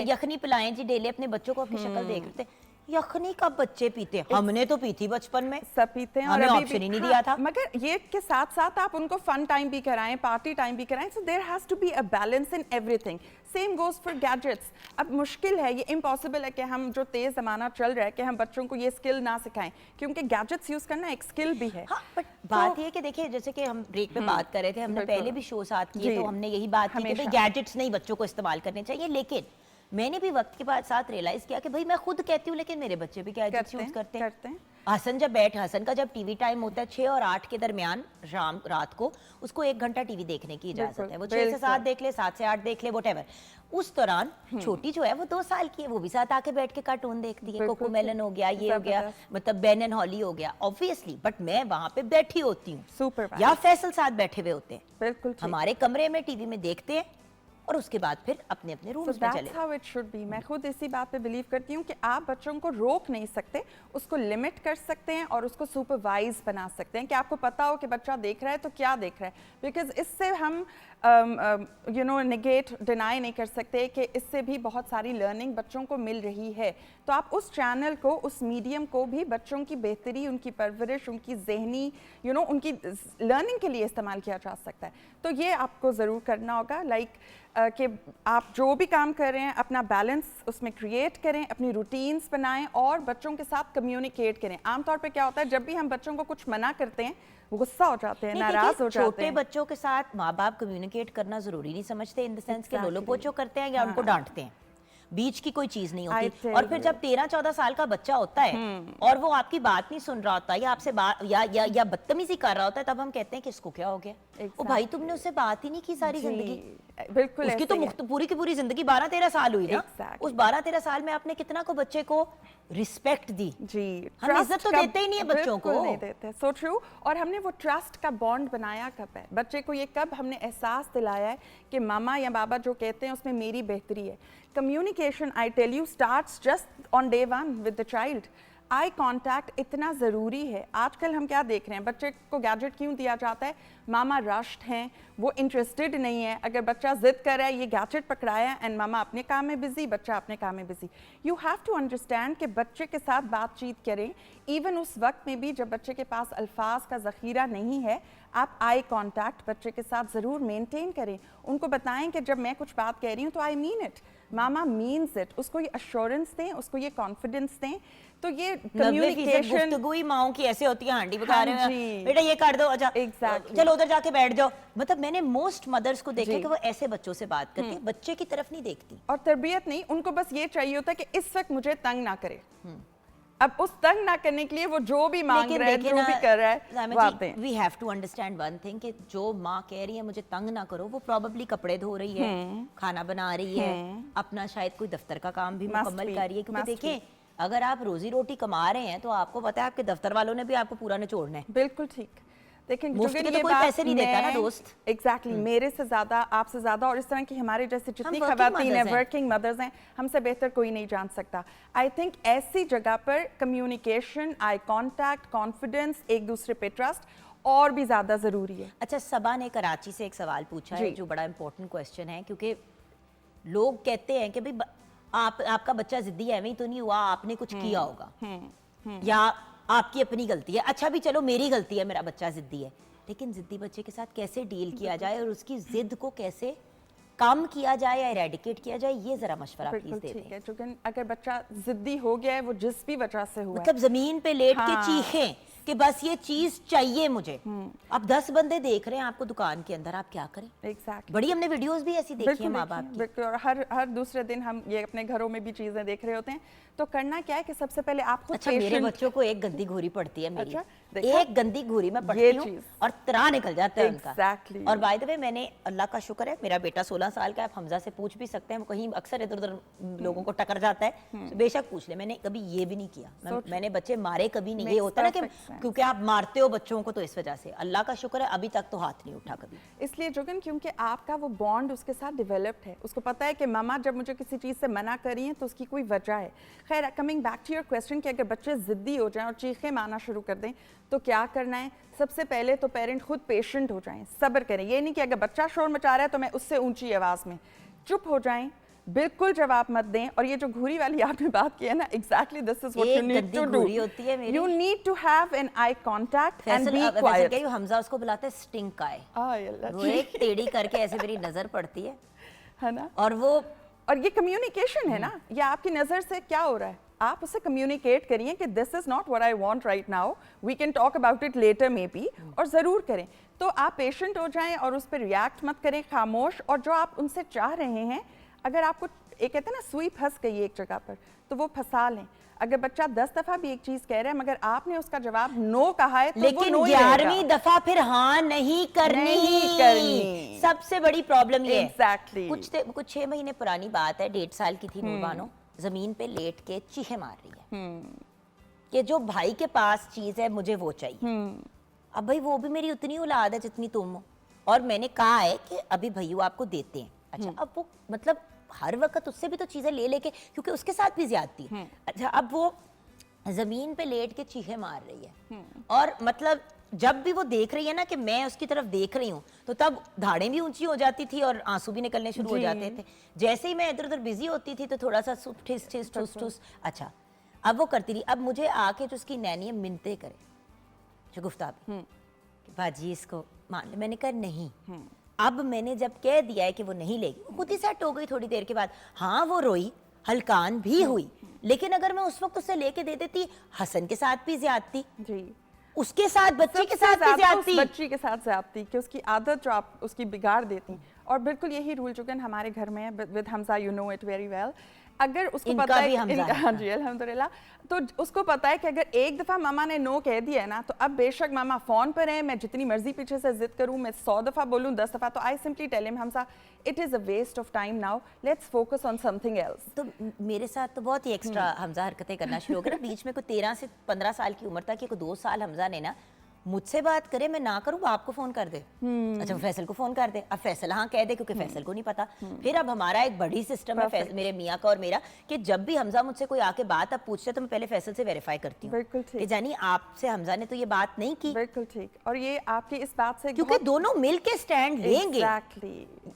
यखनी पिलाएं जी डेली, अपने बच्चों को अपनी शक्ल देख रहे, यखनी कब बच्चे पीते हैं? हमने तो पी थी बचपन में, सब पीते हैं और हमें अभी ऑप्शन ही भी नहीं दिया था। मगर ये के साथ साथ आप उनको फन टाइम भी कराएं, पार्टी टाइम भी कराएं, so there has to be a balance in everything. Same goes for gadgets. अब मुश्किल है, ये इम्पॉसिबल है कि हम जो तेज ज़माना चल रहा है कि हम बच्चों को ये स्किल ना सिखाएं, क्योंकि गैजेट्स यूज़ करना एक स्किल भी है। हाँ, बट बात ये है कि देखिए, जैसे कि हम ब्रेक में बात कर रहे थे, हमने बिल्कुल। पहले भी शो साथ किए, जी, तो हमने यही बात की कि भाई हमेशा। गैजेट्स नहीं बच्चों को इस्तेमाल करने चाहिए, लेकिन मैंने भी वक्त के बाद साथ रियलाइज किया कि भाई मैं खुद कहती हूँ लेकिन मेरे बच्चे भी गैजेट्स यूज करते हैं। हसन का जब टीवी टाइम होता है 6 और 8 के दरमियान शाम रात को, उसको 1 घंटा टीवी देखने की इजाजत है। वो 6 से 7 देख ले, 7 से 8 देख ले, व्हाटएवर। उस दौरान छोटी जो है वो 2 साल की है, वो भी साथ आके बैठ के कार्टून देखती है। कोको मेलन हो गया, ये हो गया, मतलब बेन एंड हॉली हो गया, ऑब्वियसली। बट मैं वहां पे बैठी होती हूँ या फैसल साथ बैठे हुए होते हैं, बिल्कुल हमारे कमरे में टीवी में देखते हैं और उसके बाद फिर अपने अपने रूम्स में चले। That's how it should be. मैं खुद इसी बात पे बिलीव करती हूँ कि आप बच्चों को रोक नहीं सकते, उसको लिमिट कर सकते हैं और उसको सुपरवाइज बना सकते हैं कि आपको पता हो कि बच्चा देख रहा है तो क्या देख रहा है। बिकॉज इससे हम नेगेट डिनाई नहीं कर सकते कि इससे भी बहुत सारी लर्निंग बच्चों को मिल रही है। तो आप उस चैनल को, उस मीडियम को भी बच्चों की बेहतरी, उनकी परवरिश, उनकी जहनी उनकी लर्निंग के लिए इस्तेमाल किया जा सकता है। तो ये आपको ज़रूर करना होगा, कि आप जो भी काम कर रहे हैं अपना बैलेंस उसमें क्रिएट करें, अपनी रूटीन्स बनाएं और बच्चों के साथ कम्युनिकेट करें। आमतौर पे क्या होता है, जब भी हम बच्चों को कुछ मना करते हैं वो गुस्सा हो जाते हैं, नाराज हो जाते हैं। छोटे बच्चों के साथ माँ बाप कम्युनिकेट करना जरूरी नहीं समझते, इन द सेंस के लोलो पोचो करते हैं या उनको डांटते हैं, बीच की कोई चीज नहीं होती। और फिर जब 13-14 साल का बच्चा होता है और वो आपकी बात नहीं सुन रहा होता या आपसे बात या बदतमीजी कर रहा होता है, तब हम कहते हैं कि इसको क्या हो गया। ओ भाई, तुमने उससे बात ही नहीं की सारी जिंदगी। बिल्कुल, उसकी तो पूरी की पूरी जिंदगी 12-13 साल हुई ना। उस 12-13 साल में आपने कितना को बच्चे को रिस्पेक्ट दी। जी, हम इज्जत तो देते ही नहीं है बच्चों को, नहीं देते। So true. और हमने वो ट्रस्ट का बॉन्ड बनाया कब है, बच्चे को ये कब हमने एहसास दिलाया है कि मामा या बाबा जो कहते हैं उसमें मेरी बेहतरी है। Communication, I tell you, starts just on day 1 with the child. Eye contact इतना ज़रूरी है। आजकल हम क्या देख रहे हैं, बच्चे को गैजेट क्यों दिया जाता है? मामा रश्ड हैं, वो इंटरेस्टेड नहीं है। अगर बच्चा जिद कर रहा है, ये गैजेट पकड़ाया एंड मामा अपने काम में बिजी, बच्चा अपने काम में busy. You have to understand कि बच्चे के साथ बातचीत करें, इवन उस वक्त में भी जब बच्चे के पास अल्फाज का ज़ख़ीरा नहीं है, आप आई कांटेक्ट बच्चे के साथ ज़रूर मेंटेन करें। उनको बताएं कि जब मैं कुछ बात कह रही हूँ तो I mean it, mama means it. उसको ये अश्योरेंस दें, उसको ये कॉन्फिडेंस दें। तो ये कम्युनिकेशन गुफ्तगू माओं की ऐसे होती है, हांडी पका रहे हैं, बेटा ये कर दो, अच्छा Exactly. चलो उधर जाके बैठ जाओ। मतलब मैंने मोस्ट मदर्स को देखा कि वो ऐसे बच्चों से बात करती है, बच्चे की तरफ नहीं देखती और तरबियत नहीं, उनको बस ये चाहिए होता है कि इस वक्त मुझे तंग ना करे। अब उस तंग ना करने के लिए वो जो भी मांग रहा है, जो भी कर रहा है, वो आप दें। We have to understand one thing कि जो माँ कह रही है मुझे तंग ना करो, वो प्रोबेबली कपड़े धो रही है, खाना बना रही है, अपना शायद कोई दफ्तर का काम भी मुकम्मल कर रही है। क्योंकि देखिए, अगर आप रोजी रोटी कमा रहे हैं तो आपको पता है आपके दफ्तर वालों ने भी आपको पूरा निचोड़ना है। बिल्कुल ठीक। लेकिन मुफ्त के तो कोई पैसे नहीं देता ना दोस्त। एग्जैक्टली, मेरे से ज्यादा, आपसे ज्यादा और इस तरह की हमारे जैसे जितनी खवातीन हैं, वर्किंग मदर्स हैं, हमसे बेहतर कोई नहीं जान सकता। आई थिंक ऐसी जगह पर कम्युनिकेशन, आई कांटेक्ट, कॉन्फिडेंस, एक दूसरे पे ट्रस्ट और भी ज्यादा जरूरी है। अच्छा, सबा ने कराची से एक सवाल पूछा है जो बड़ा इंपॉर्टेंट क्वेश्चन है, क्योंकि लोग कहते हैं कि भाई आपका बच्चा जिद्दी है, तो नहीं हुआ, आपने कुछ किया होगा या आपकी अपनी गलती है। अच्छा भी चलो मेरी गलती है, मेरा बच्चा जिद्दी है, लेकिन जिद्दी बच्चे के साथ कैसे डील किया जाए और उसकी जिद को कैसे कम किया जाए या एरेडिकेट किया जाए, ये जरा मशवरा प्लीज दे दें। ठीक है, क्योंकि अगर बच्चा जिद्दी हो गया है, वो जिस भी वजह से हुआ, मतलब जमीन पे लेट के चीखें कि बस ये चीज चाहिए मुझे। अब 10 बंदे देख रहे हैं आपको दुकान के अंदर, आप क्या करें? Exactly. बड़ी हमने वीडियोस भी ऐसी देखी है माँ बाप की। और हर दूसरे दिन हम ये अपने घरों में भी चीजें देख रहे होते हैं। तो करना क्या है कि सबसे पहले आप खुद अच्छा, मेरे बच्चों को एक गंदी घूरी पड़ती है मेरी। अच्छा, एक गंदी घूरी में पड़ती हूँ और तना निकल जाता है उनका। Exactly. और बाय द वे, मैंने, अल्लाह का शुक्र है, मेरा बेटा 16 साल का है, आप हमजा से पूछ भी सकते हैं, वो कहीं अक्सर इधर उधर लोगों को टकर जाता है, तो बेशक पूछ ले, मैंने कभी ये भी नहीं किया। मैंने बच्चे मारे कभी नहीं। ये होता है ना कि क्योंकि आप मारते हो बच्चों को, तो इस वजह से अल्लाह का शुक्र है अभी तक तो हाथ नहीं उठा कभी। इसलिए जोगन, क्योंकि आपका वो बॉन्ड उसके साथ डेवलप्ड है, उसको पता है कि मामा जब मुझे किसी चीज़ से मना कर रही हैं तो उसकी कोई वजह है। खैर, coming back to your question कि अगर बच्चे ज़िद्दी हो जाएं और चीखें मारना शुरू कर दें तो क्या करना है? सबसे पहले तो पेरेंट खुद पेशेंट हो जाएं, सब्र करें। ये नहीं कि अगर बच्चा शोर मचा रहा है तो मैं उससे ऊंची आवाज़ में, चुप हो जाएं, बिल्कुल जवाब मत दें। और ये जो घूरी वाली आपने बात की है ना, exactly this is what you एक नीड गंदी टू डू। घूरी होती है मेरी। You need to have an eye contact and Faisal be वैसे क्वाइट। क्या हमजा उसको बुलाते हैं स्टिंक आई, वो एक टेढ़ी करके ऐसे मेरी नजर पड़ती है ना। और वो और ये कम्युनिकेशन है ना, ये आपकी नज़र से क्या हो रहा है, आप उससे कम्युनिकेट करिए कि this is not what I want right now, we can talk about it later maybe, और ज़रूर करें। तो आप पेशेंट हो जाएं और उस पर रिएक्ट मत करें, खामोश। और जो आप उनसे चाह रहे हैं, अगर आपको एक कहते हैं ना सुई फंस गई एक जगह पर, तो वो फंसा लें। अगर बच्चा 10 दफ़ा भी एक चीज़ कह रहा है मगर आपने उसका जवाब नो कहा है, तो लेकिन वो नो ही रहेगा। 11वीं दफा फिर हाँ नहीं करनी, सबसे बड़ी प्रॉब्लम ये Exactly. कुछ 6 महीने पुरानी बात है, 1.5 साल की थी नूरबानो, जमीन पे लेट के चीखे मार रही है कि जो भाई के पास चीज है मुझे वो चाहिए। अब भाई वो भी मेरी उतनी औलाद है जितनी तुम हो, और मैंने कहा है कि अभी भैया आपको देते हैं। अच्छा, अब वो मतलब हर वक्त उससे भी तो चीजें ले लेके, क्योंकि उसके साथ भी ज्यादती है। अच्छा, अब वो जमीन पे लेट के चीखे मार रही है, और मतलब जब भी वो देख रही है ना कि मैं उसकी तरफ देख रही हूँ, तो तब धाड़ें भी ऊंची हो जाती थी और आंसू भी निकलने शुरू हो जाते थे। जैसे ही मैं इधर उधर बिजी होती थी तो थोड़ा सा ठिस ठिस ठुस ठुस। अच्छा, अब वो करती रही। अब मुझे आके जो उसकी नैनी मिन्नतें करे, शगुफ्ता भी कि बाजी इसको मान ले। मैंने कहा नहीं। अब मैंने जब कह दिया है कि वो नहीं लेगी, वो खुद ही सेट हो गई थोड़ी देर के बाद। हाँ, वो रोई, हलकान भी हुई, लेकिन अगर मैं उस वक्त उसे लेके दे देती, हसन के साथ भी ज्यादती जी, उसके साथ बच्ची के साथ भी ज्यादती, बच्ची के साथ ज्यादती, कि उसकी आदत जो आप उसकी बिगाड़ देती। और बिल्कुल यही रूल चुकन हमारे घर में है with Hamza, you know it very well. अगर उसको पता है हाँ जी अल्हम्दुलिल्लाह, तो उसको पता है कि अगर एक दफ़ा मामा ने नो कह दिया है ना, तो अब बेशक मामा फ़ोन पर है, मैं जितनी मर्जी पीछे से जिद करूँ, मैं 100 दफ़ा बोलूँ, 10 दफ़ा, तो I simply tell him Hamza it is a waste of time now, let's focus on something else. तो मेरे साथ तो बहुत ही एक्स्ट्रा हमजा हरकतें करना शुरू हो गए। बीच में कोई 13 से 15 साल की उम्र तक, कोई 2 साल हमजा ने ना मुझसे बात करे, मैं ना करूँ, बाप को फोन कर दे। अच्छा, फैसल को फोन कर दे। अब फैसल हाँ कह दे, क्योंकि फैसल को नहीं पता। फिर अब हमारा एक बड़ी सिस्टम है मेरे मियाँ का और मेरा, कि जब भी हमजा मुझसे कोई आके बात अब पूछते तो मैं पहले फैसल से वेरीफाई करती हूँ कि जानी आपसे हमजा ने तो ये बात नहीं की। बिल्कुल ठीक। और ये आपकी इस बात से, क्योंकि दोनों मिल के स्टैंड लेंगे,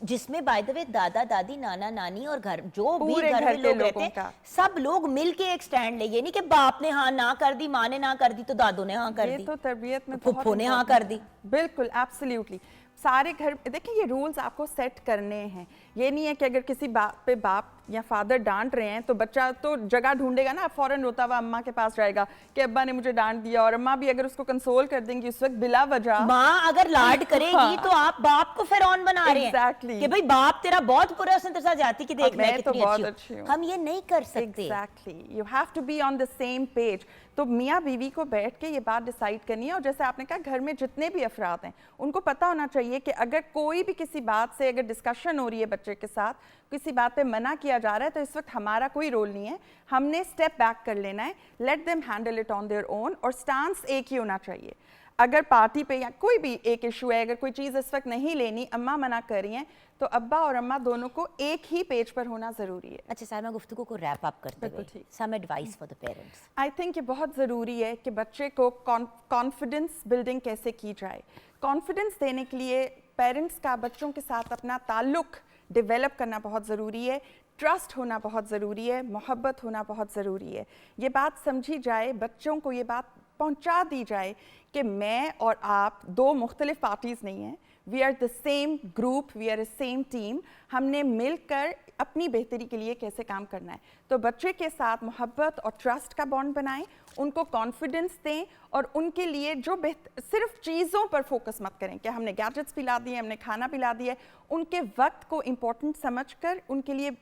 जिसमें बाय द वे दादा दादी नाना नानी और घर जो भी घर में लोग रहते हैं, सब लोग मिल के एक स्टैंड ले। ये नहीं कि बाप ने हाँ ना कर दी, माँ ने ना कर दी, तो दादों ने हाँ कर दी, तो तरबियत में फुफ्फो ने हाँ कर दी। बिल्कुल, एब्सोल्युटली। सारे घर देखिए, ये रूल्स आपको सेट करने हैं। ये नहीं है कि अगर किसी बात पे बाप या फादर डांट रहे हैं तो बच्चा तो जगह ढूंढेगा ना, फौरन रोता हुआ अम्मा के पास जाएगा कि अब्बा ने मुझे डांट दिया। और अम्मा भी अगर उसको कंसोल कर देंगी उस वक्त बिला वजह, माँ अगर लाड करेगी तो आप बाप को फिरौन बना रहे हैं कि भाई बाप तेरा बहुत बुरा, उसने तेरे साथ जाती कि देख मैं कितनी अच्छी हूं। हम ये नहीं कर सकते। Exactly, you have to be on the same page. तो मियाँ बीवी को बैठ के ये बात डिसाइड करनी है। और जैसे आपने कहा, घर में जितने भी अफराद हैं उनको पता होना चाहिए कि अगर कोई भी किसी बात से अगर डिस्कशन हो रही है बच्चे के साथ, किसी बात पे मना किया जा रहा है, तो इस वक्त हमारा कोई रोल नहीं है, हमने स्टेप बैक कर लेना है, let them handle it on their own. और स्टांस एक ही होना चाहिए। अगर पार्टी पे या कोई भी एक इशू है, अगर कोई चीज़ इस वक्त नहीं लेनी, अम्मा मना कर रही हैं, तो अब्बा और अम्मा दोनों को एक ही पेज पर होना ज़रूरी है। अच्छा साहिमा, गुफ्तगू को रैप अप करते हुए some advice for the parents. I think ये बहुत ज़रूरी है कि बच्चे को कॉन्फिडेंस बिल्डिंग कैसे की जाए। कॉन्फिडेंस देने के लिए पेरेंट्स का बच्चों के साथ अपना ताल्लुक डेवलप करना बहुत ज़रूरी है, ट्रस्ट होना बहुत ज़रूरी है, मोहब्बत होना बहुत ज़रूरी है। ये बात समझी जाए, बच्चों को ये बात पहुंचा दी जाए कि मैं और आप दो मुख्तलिफ पार्टीज़ नहीं हैं, we are the same group, we are a same team. हमने मिलकर अपनी बेहतरी के लिए कैसे काम करना है। तो बच्चे के साथ मोहब्बत और ट्रस्ट का बॉन्ड बनाएं, उनको कॉन्फिडेंस दें, और उनके लिए जो सिर्फ चीज़ों पर फोकस मत करें कि हमने गैजेट्स पिला दिए, हमने खाना पिला दिया। उनके वक्त को इम्पोर्टेंट समझकर उनके लिए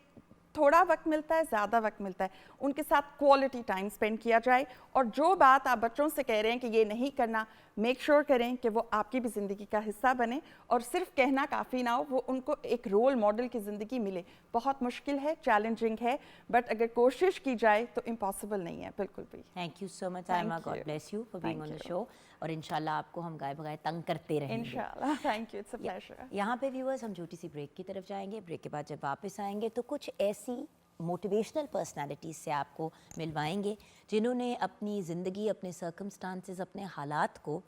थोड़ा वक्त मिलता है, ज़्यादा वक्त मिलता है, उनके साथ क्वालिटी टाइम स्पेंड किया जाए। और जो बात आप बच्चों से कह रहे हैं कि ये नहीं करना, मेक श्योर करें कि वो आपकी भी ज़िंदगी का हिस्सा बने, और सिर्फ कहना काफ़ी ना हो, वो उनको एक रोल मॉडल की ज़िंदगी मिले। बहुत मुश्किल है, चैलेंजिंग है, बट अगर कोशिश की जाए तो इम्पॉसिबल नहीं है बिल्कुल भी। Thank you so much Aima, God bless you for being on the show, और इंशाल्लाह आपको हम गाए बगाए तंग करते रहेंगे इंशाल्लाह। Thank you, it's a pleasure. यहाँ पे व्यूअर्स, हम छोटी सी ब्रेक की तरफ जाएंगे। ब्रेक के बाद जब वापस आएंगे तो कुछ ऐसी मोटिवेशनल पर्सनालिटीज़ से आपको मिलवाएंगे जिन्होंने अपनी ज़िंदगी, अपने सर्कमस्टांसेस, अपने हालात को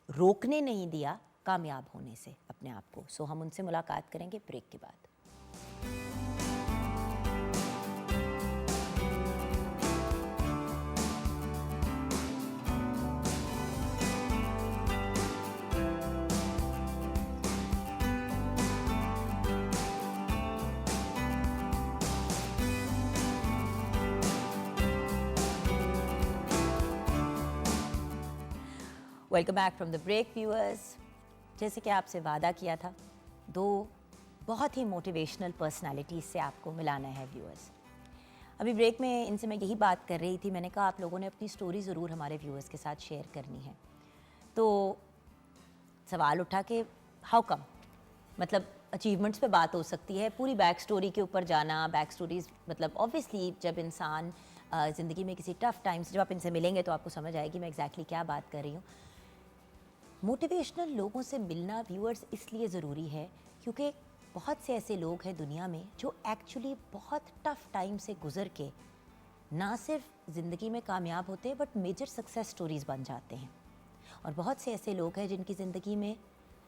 रोकने नहीं दिया कामयाब होने से अपने आप को। सो हम उनसे मुलाकात करेंगे ब्रेक के बाद। Welcome back from the break viewers. जैसे कि आपसे वादा किया था, दो बहुत ही मोटिवेशनल पर्सनालिटीज़ से आपको मिलाना है व्यूअर्स। अभी ब्रेक में इनसे मैं यही बात कर रही थी, मैंने कहा आप लोगों ने अपनी स्टोरी ज़रूर हमारे व्यूअर्स के साथ शेयर करनी है। तो सवाल उठा कि हाउ कम, मतलब अचीवमेंट्स पे बात हो सकती है, पूरी बैक स्टोरी के ऊपर जाना, बैक स्टोरीज मतलब ऑब्वियसली जब इंसान ज़िंदगी में किसी टफ टाइम से जब आप इनसे मिलेंगे तो आपको समझ आएगी मैं एग्जैक्टली क्या बात कर रही हूँ। मोटिवेशनल लोगों से मिलना व्यूअर्स इसलिए ज़रूरी है क्योंकि बहुत से ऐसे लोग हैं दुनिया में जो एक्चुअली बहुत टफ टाइम से गुजर के ना सिर्फ ज़िंदगी में कामयाब होते हैं बट मेजर सक्सेस स्टोरीज़ बन जाते हैं। और बहुत से ऐसे लोग हैं जिनकी ज़िंदगी में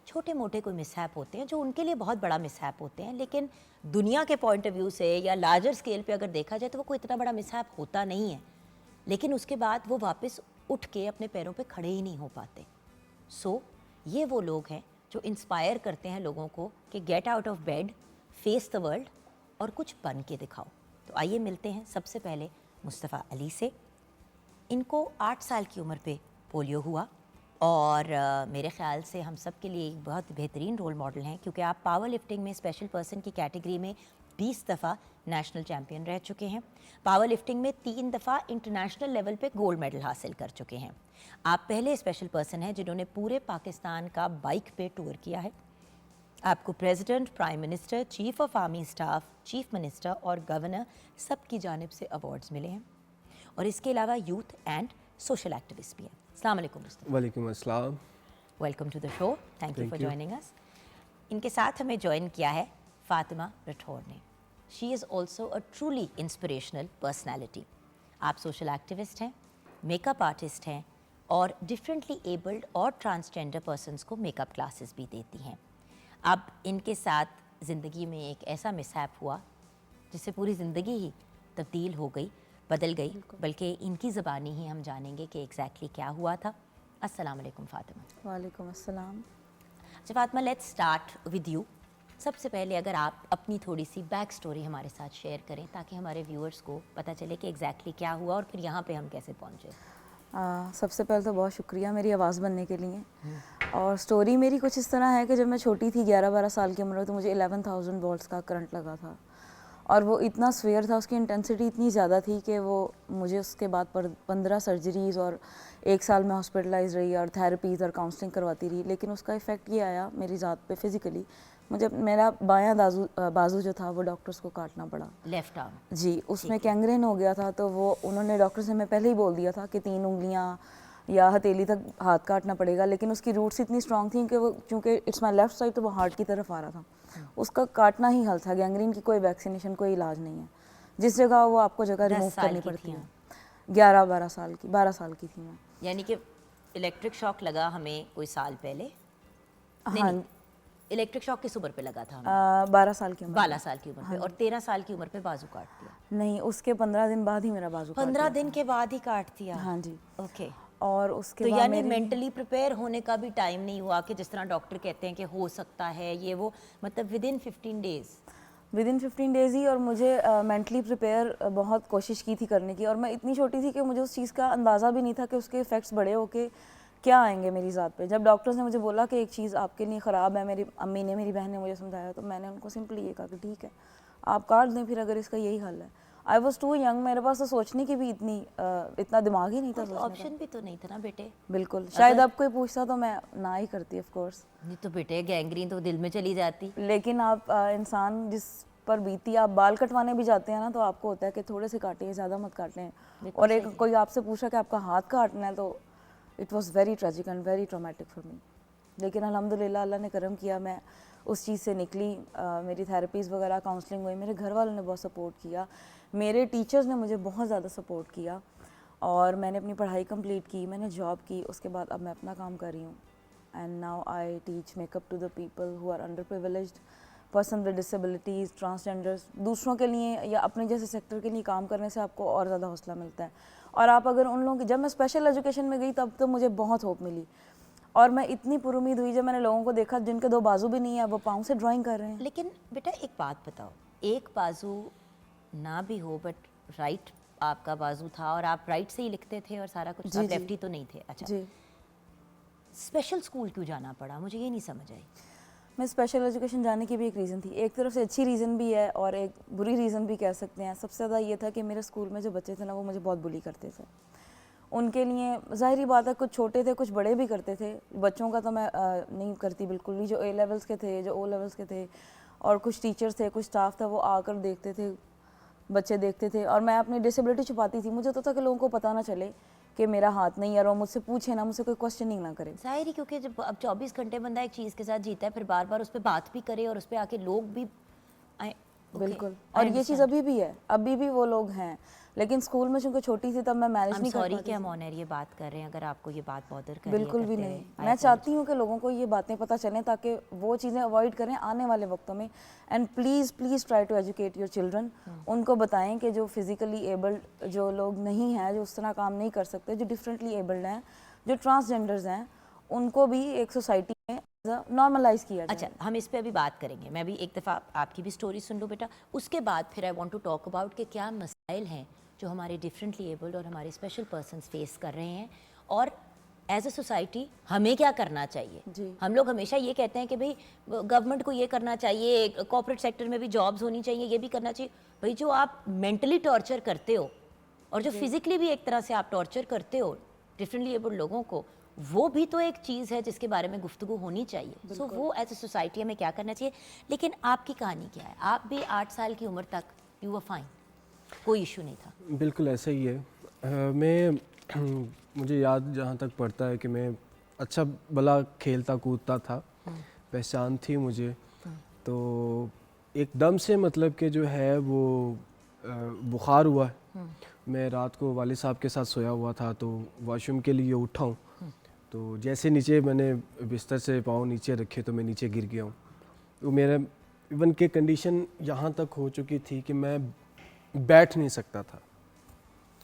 छोटे मोटे कोई मिसहैप होते हैं जो उनके लिए बहुत बड़ा मिसहैप होते हैं, लेकिन दुनिया के पॉइंट ऑफ व्यू से या लार्जर स्केल पे अगर देखा जाए तो वो कोई इतना बड़ा मिसहैप होता नहीं है, लेकिन उसके बाद वो वापस उठ के अपने पैरों पे खड़े ही नहीं हो पाते। सो ये वो लोग हैं जो इंस्पायर करते हैं लोगों को कि get out of bed, face the world और कुछ बन के दिखाओ। तो आइए मिलते हैं सबसे पहले मुस्तफ़ा अली से। इनको 8 साल की उम्र पे पोलियो हुआ और मेरे ख़्याल से हम सब के लिए एक बहुत बेहतरीन रोल मॉडल हैं क्योंकि आप पावर लिफ्टिंग में स्पेशल पर्सन की कैटेगरी में 20 दफ़ा नेशनल चैम्पियन रह चुके हैं। पावर लिफ्टिंग में 3 दफ़ा इंटरनेशनल लेवल पे गोल्ड मेडल हासिल कर चुके हैं। आप पहले स्पेशल पर्सन हैं जिन्होंने पूरे पाकिस्तान का बाइक पे टूर किया है। आपको president, prime minister, chief of army staff, chief minister और गवर्नर सब की जानिब से अवार्ड्स मिले हैं और इसके अलावा यूथ एंड सोशल एक्टिविस्ट भी हैं। अस्सलाम वालेकुम मुस्तफ़ा। वालेकुम अस्सलाम। Welcome to the show, thank you for joining us. इनके साथ हमें ज्वाइन किया है फातिमा राठौर ने। She is also a truly inspirational personality. आप सोशल एक्टिविस्ट हैं, मेकअप आर्टिस्ट हैं और डिफरेंटली एबल्ड और ट्रांसजेंडर पर्सनस को मेकअप क्लासेस भी देती हैं। अब इनके साथ ज़िंदगी में एक ऐसा मिसहैप हुआ जिससे पूरी ज़िंदगी ही तब्दील हो गई, बदल गई, बल्कि इनकी ज़बानी ही हम जानेंगे कि एग्जैक्टली क्या हुआ था। अस्सलाम वालेकुम फातिमा। वालेकुम अस्सलाम। अच्छा Fatima, let's start with you. सबसे पहले अगर आप अपनी थोड़ी सी बैक स्टोरी हमारे साथ शेयर करें ताकि हमारे व्यूअर्स को पता चले कि एग्जैक्टली क्या हुआ और फिर यहाँ पे हम कैसे पहुँचे। सबसे पहले तो बहुत शुक्रिया मेरी आवाज़ बनने के लिए। और स्टोरी मेरी कुछ इस तरह है कि जब मैं छोटी थी 11-12 साल की उम्र में तो मुझे 11,000 वोल्ट्स का करंट लगा था और वो इतना स्वेयर था, उसकी इंटेंसिटी इतनी ज़्यादा थी कि वो मुझे उसके बाद 15 सर्जरीज़ और 1 साल में हॉस्पिटलाइज रही और थेरेपीज़ और काउंसलिंग करवाती रही। लेकिन उसका इफ़ेक्ट ये आया मेरी ज़ात पे फिज़िकली, मुझे मेरा बायां बाजू जो था वो डॉक्टर्स को काटना पड़ा। लेफ्ट आर्म जी, उसमें गैंग्रेन हो गया था। तो वो उन्होंने डॉक्टर से हमें पहले ही बोल दिया था कि 3 उंगलियां या हथेली तक हाथ काटना पड़ेगा, लेकिन उसकी रूट्स इतनी स्ट्रॉन्ग थी कि वो चूँकि इट्स माई लेफ्ट साइड तो वो हार्ट की तरफ आ रहा था, उसका काटना ही हल था। गैंग्रीन की कोई वैक्सीनेशन, कोई इलाज नहीं है। जिस जगह वो आपको जगह रिमूव करनी पड़ती है। 11-12 साल की, 12 साल की थी मैं। यानी कि इलेक्ट्रिक शॉक लगा हमें कोई साल पहले? हाँ, इलेक्ट्रिक शॉक किस उम्र पे लगा था हमें? 12 साल की उम्र। 12 साल की उम्र पे। और 13 साल की उम्र पे बाजू काट दिया? नहीं, उसके 15 दिन बाद ही मेरा बाजू काट 15 दिया दिन के बाद ही काट दिया? था। हाँ जी। ओके। और उसके तो बाद यानी मेरी मेंटली प्रिपेयर होने का भी टाइम नहीं हुआ कि जिस तरह डॉक्टर कहते हैं कि हो सकता है ये वो, मतलब विद इन 15 डेज़ ही। और मुझे मेंटली प्रिपेयर बहुत कोशिश की थी करने की, और मैं इतनी छोटी थी कि मुझे उस चीज़ का अंदाज़ा भी नहीं था कि उसके इफ़ेक्ट्स बड़े होके क्या आएंगे मेरी ज़ात पे। जब डॉक्टर्स ने मुझे बोला कि एक चीज़ आपके लिए ख़राब है, मेरी अम्मी ने, मेरी बहन ने मुझे समझाया, तो मैंने उनको सिंपली ये कहा कि ठीक है आप काट दें फिर, अगर इसका यही हल है। आई वॉज टू यंग, मेरे पास तो सोचने की भी इतना दिमाग ही नहीं था। ऑप्शन भी तो नहीं था ना बेटे। बिल्कुल, शायद अब कोई पूछता तो मैं ना ही करती ऑफ कोर्स। नहीं तो बेटे गैंग्रीन तो दिल में चली जाती। लेकिन आप इंसान जिस पर बीती, आप बाल कटवाने भी जाते हैं ना तो आपको होता है कि थोड़े से काटें, ज़्यादा मत काटें। और एक कोई आपसे पूछा कि आपका हाथ काटना है तो it was very tragic and very traumatic for me. लेकिन अल्हम्दुलिल्लाह अल्लाह ने करम किया, मैं उस चीज़ से निकली। मेरी थेरेपीज़ वगैरह, काउंसलिंग हुई, मेरे घर वालों ने बहुत सपोर्ट किया, मेरे टीचर्स ने मुझे बहुत ज़्यादा सपोर्ट किया और मैंने अपनी पढ़ाई कंप्लीट की, मैंने जॉब की। उसके बाद अब मैं अपना काम कर रही हूँ and now I teach makeup to the people who are underprivileged, person with disabilities, transgenders. दूसरों के लिए या अपने जैसे सेक्टर के लिए काम करने से आपको और ज़्यादा हौसला मिलता है। और आप अगर उन लोगों की, जब मैं स्पेशल एजुकेशन में गई तब तो मुझे बहुत होप मिली और मैं इतनी पुरुमीद हुई जब मैंने लोगों को देखा जिनके 2 बाजू भी नहीं है, वो पाँव से ड्राइंग कर रहे हैं। लेकिन बेटा एक बात बताओ, एक बाजू ना भी हो बट राइट आपका बाजू था और आप राइट से ही लिखते थे और सारा कुछ, आप लेफ्टी तो नहीं थे? अच्छा जी। स्पेशल स्कूल क्यों जाना पड़ा, मुझे ये नहीं समझ आई। मैं स्पेशल एजुकेशन जाने की भी एक रीज़न थी, एक तरफ से अच्छी रीज़न भी है और एक बुरी रीज़न भी कह सकते हैं। सबसे ज़्यादा ये था कि मेरे स्कूल में जो बच्चे थे ना वो मुझे बहुत बुली करते थे। उनके लिए ज़ाहिर बात है कुछ छोटे थे कुछ बड़े भी करते थे, बच्चों का तो मैं नहीं करती बिल्कुल भी, जो A लेवल्स के थे जो O लेवल्स के थे, और कुछ टीचर्स थे कुछ स्टाफ था वो आकर देखते थे, बच्चे देखते थे, और मैं अपनी डिसेबिलिटी छुपाती थी। मुझे तो था कि लोगों को पता ना चले कि मेरा हाथ नहीं है, और वो मुझसे पूछे ना, मुझसे कोई क्वेश्चनिंग ना करे। जाहिर ही, क्योंकि जब अब 24 घंटे बंदा एक चीज़ के साथ जीता है, फिर बार बार उस पर बात भी करे और उस पर आके लोग भी आए। बिल्कुल, और ये चीज़ अभी भी है, अभी भी वो लोग हैं, लेकिन स्कूल में चूंकि छोटी थी तब मैं मैनेज नहीं कर सॉरी पाती कि थी। हम ऑनर ये बात कर रहे हैं, अगर आपको ये बात बॉदर कर रही है बिल्कुल भी करते नहीं, हुए। मैं चाहती हूँ कि लोगों को ये बातें पता चलें ताकि वो चीज़ें अवॉइड करें आने वाले वक्तों में। And please please try to educate your children. उनको बताएं कि जो फिज़िकली एबल्ड जो लोग नहीं हैं, जो उस तरह काम नहीं कर सकते, जो डिफरेंटली एबल्ड हैं, जो ट्रांसजेंडर्स हैं, उनको भी एक सोसाइटी में नॉर्मलाइज किया जाए। अच्छा, हम इस पे अभी बात करेंगे। मैं भी एक दफ़ा आपकी भी स्टोरी सुन लूँ बेटा, उसके बाद फिर I want to talk about कि क्या मसाइल हैं जो हमारे डिफरेंटली एबल्ड और हमारे स्पेशल पर्सन्स फेस कर रहे हैं, और एज अ सोसाइटी हमें क्या करना चाहिए। जी। हम लोग हमेशा ये कहते हैं कि भाई गवर्नमेंट को ये करना चाहिए, कॉर्पोरेट सेक्टर में भी जॉब्स होनी चाहिए, ये भी करना चाहिए। भाई जो आप मेंटली टॉर्चर करते हो और जो फिजिकली भी एक तरह से आप टॉर्चर करते हो डिफरेंटली एबल्ड लोगों को, वो भी तो एक चीज़ है जिसके बारे में गुफ्तगू होनी चाहिए। सो वो एज ए सोसाइटी हमें क्या करना चाहिए। लेकिन आपकी कहानी क्या है, आप भी 8 साल की उम्र तक यू वर फाइन, कोई इशू नहीं था। बिल्कुल ऐसा ही है। मैं मुझे याद जहाँ तक पड़ता है कि मैं अच्छा भला खेलता कूदता था, पहचान थी मुझे। तो एकदम से मतलब कि जो है वो बुखार हुआ। मैं रात को वालिद साहब के साथ सोया हुआ था, तो वॉशरूम के लिए उठा हूँ, तो जैसे नीचे मैंने बिस्तर से पाँव नीचे रखे तो मैं नीचे गिर गया हूँ। तो मेरा इवन के कंडीशन यहाँ तक हो चुकी थी कि मैं बैठ नहीं सकता था,